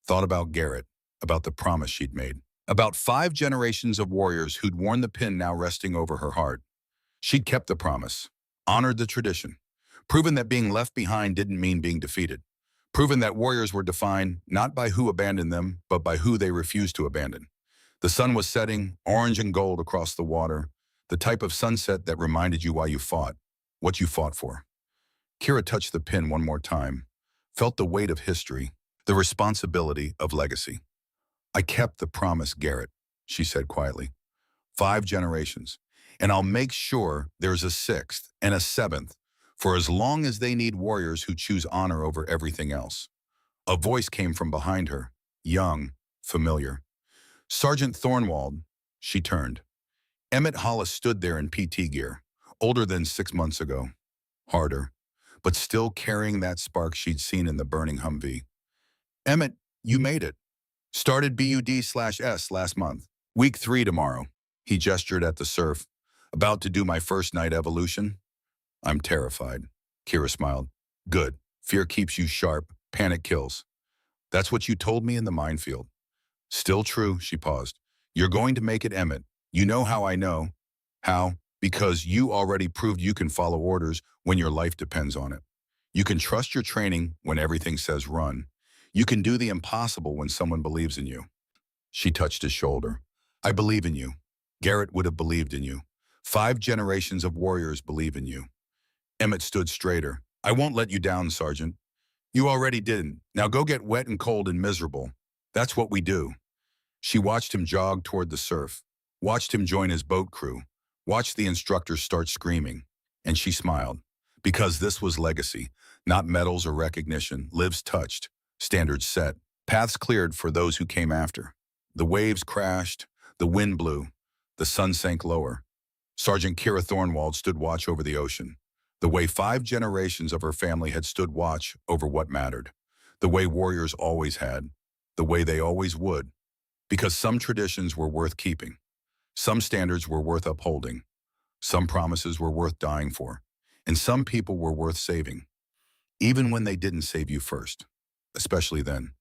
thought about Garrett, about the promise she'd made, about 5 generations of warriors who'd worn the pin now resting over her heart. She'd kept the promise, honored the tradition, proven that being left behind didn't mean being defeated, proven that warriors were defined not by who abandoned them, but by who they refused to abandon. The sun was setting, orange and gold across the water, the type of sunset that reminded you why you fought, what you fought for. Kira touched the pin one more time, felt the weight of history, the responsibility of legacy. I kept the promise, Garrett, she said quietly. 5 generations, and I'll make sure there's a 6th and a 7th for as long as they need warriors who choose honor over everything else. A voice came from behind her, young, familiar. Sergeant Thornwald, she turned. Emmett Hollis stood there in PT gear, older than 6 months ago, harder, but still carrying that spark she'd seen in the burning Humvee. Emmett, you made it. Started BUD/S last month. Week 3 tomorrow. He gestured at the surf. About to do my first night evolution? I'm terrified. Kira smiled. Good. Fear keeps you sharp. Panic kills. That's what you told me in the minefield. Still true, she paused. You're going to make it, Emmett. You know how I know. How? Because you already proved you can follow orders when your life depends on it. You can trust your training when everything says run. You can do the impossible when someone believes in you. She touched his shoulder. I believe in you. Garrett would have believed in you. 5 generations of warriors believe in you. Emmett stood straighter. I won't let you down, Sergeant. You already didn't. Now go get wet and cold and miserable. That's what we do. She watched him jog toward the surf, watched him join his boat crew, watched the instructors start screaming, and she smiled. Because this was legacy, not medals or recognition, lives touched, standards set, paths cleared for those who came after. The waves crashed, the wind blew, the sun sank lower. Sergeant Kira Thornwald stood watch over the ocean, the way 5 generations of her family had stood watch over what mattered, the way warriors always had, the way they always would, because some traditions were worth keeping, some standards were worth upholding, some promises were worth dying for, and some people were worth saving, even when they didn't save you first, especially then.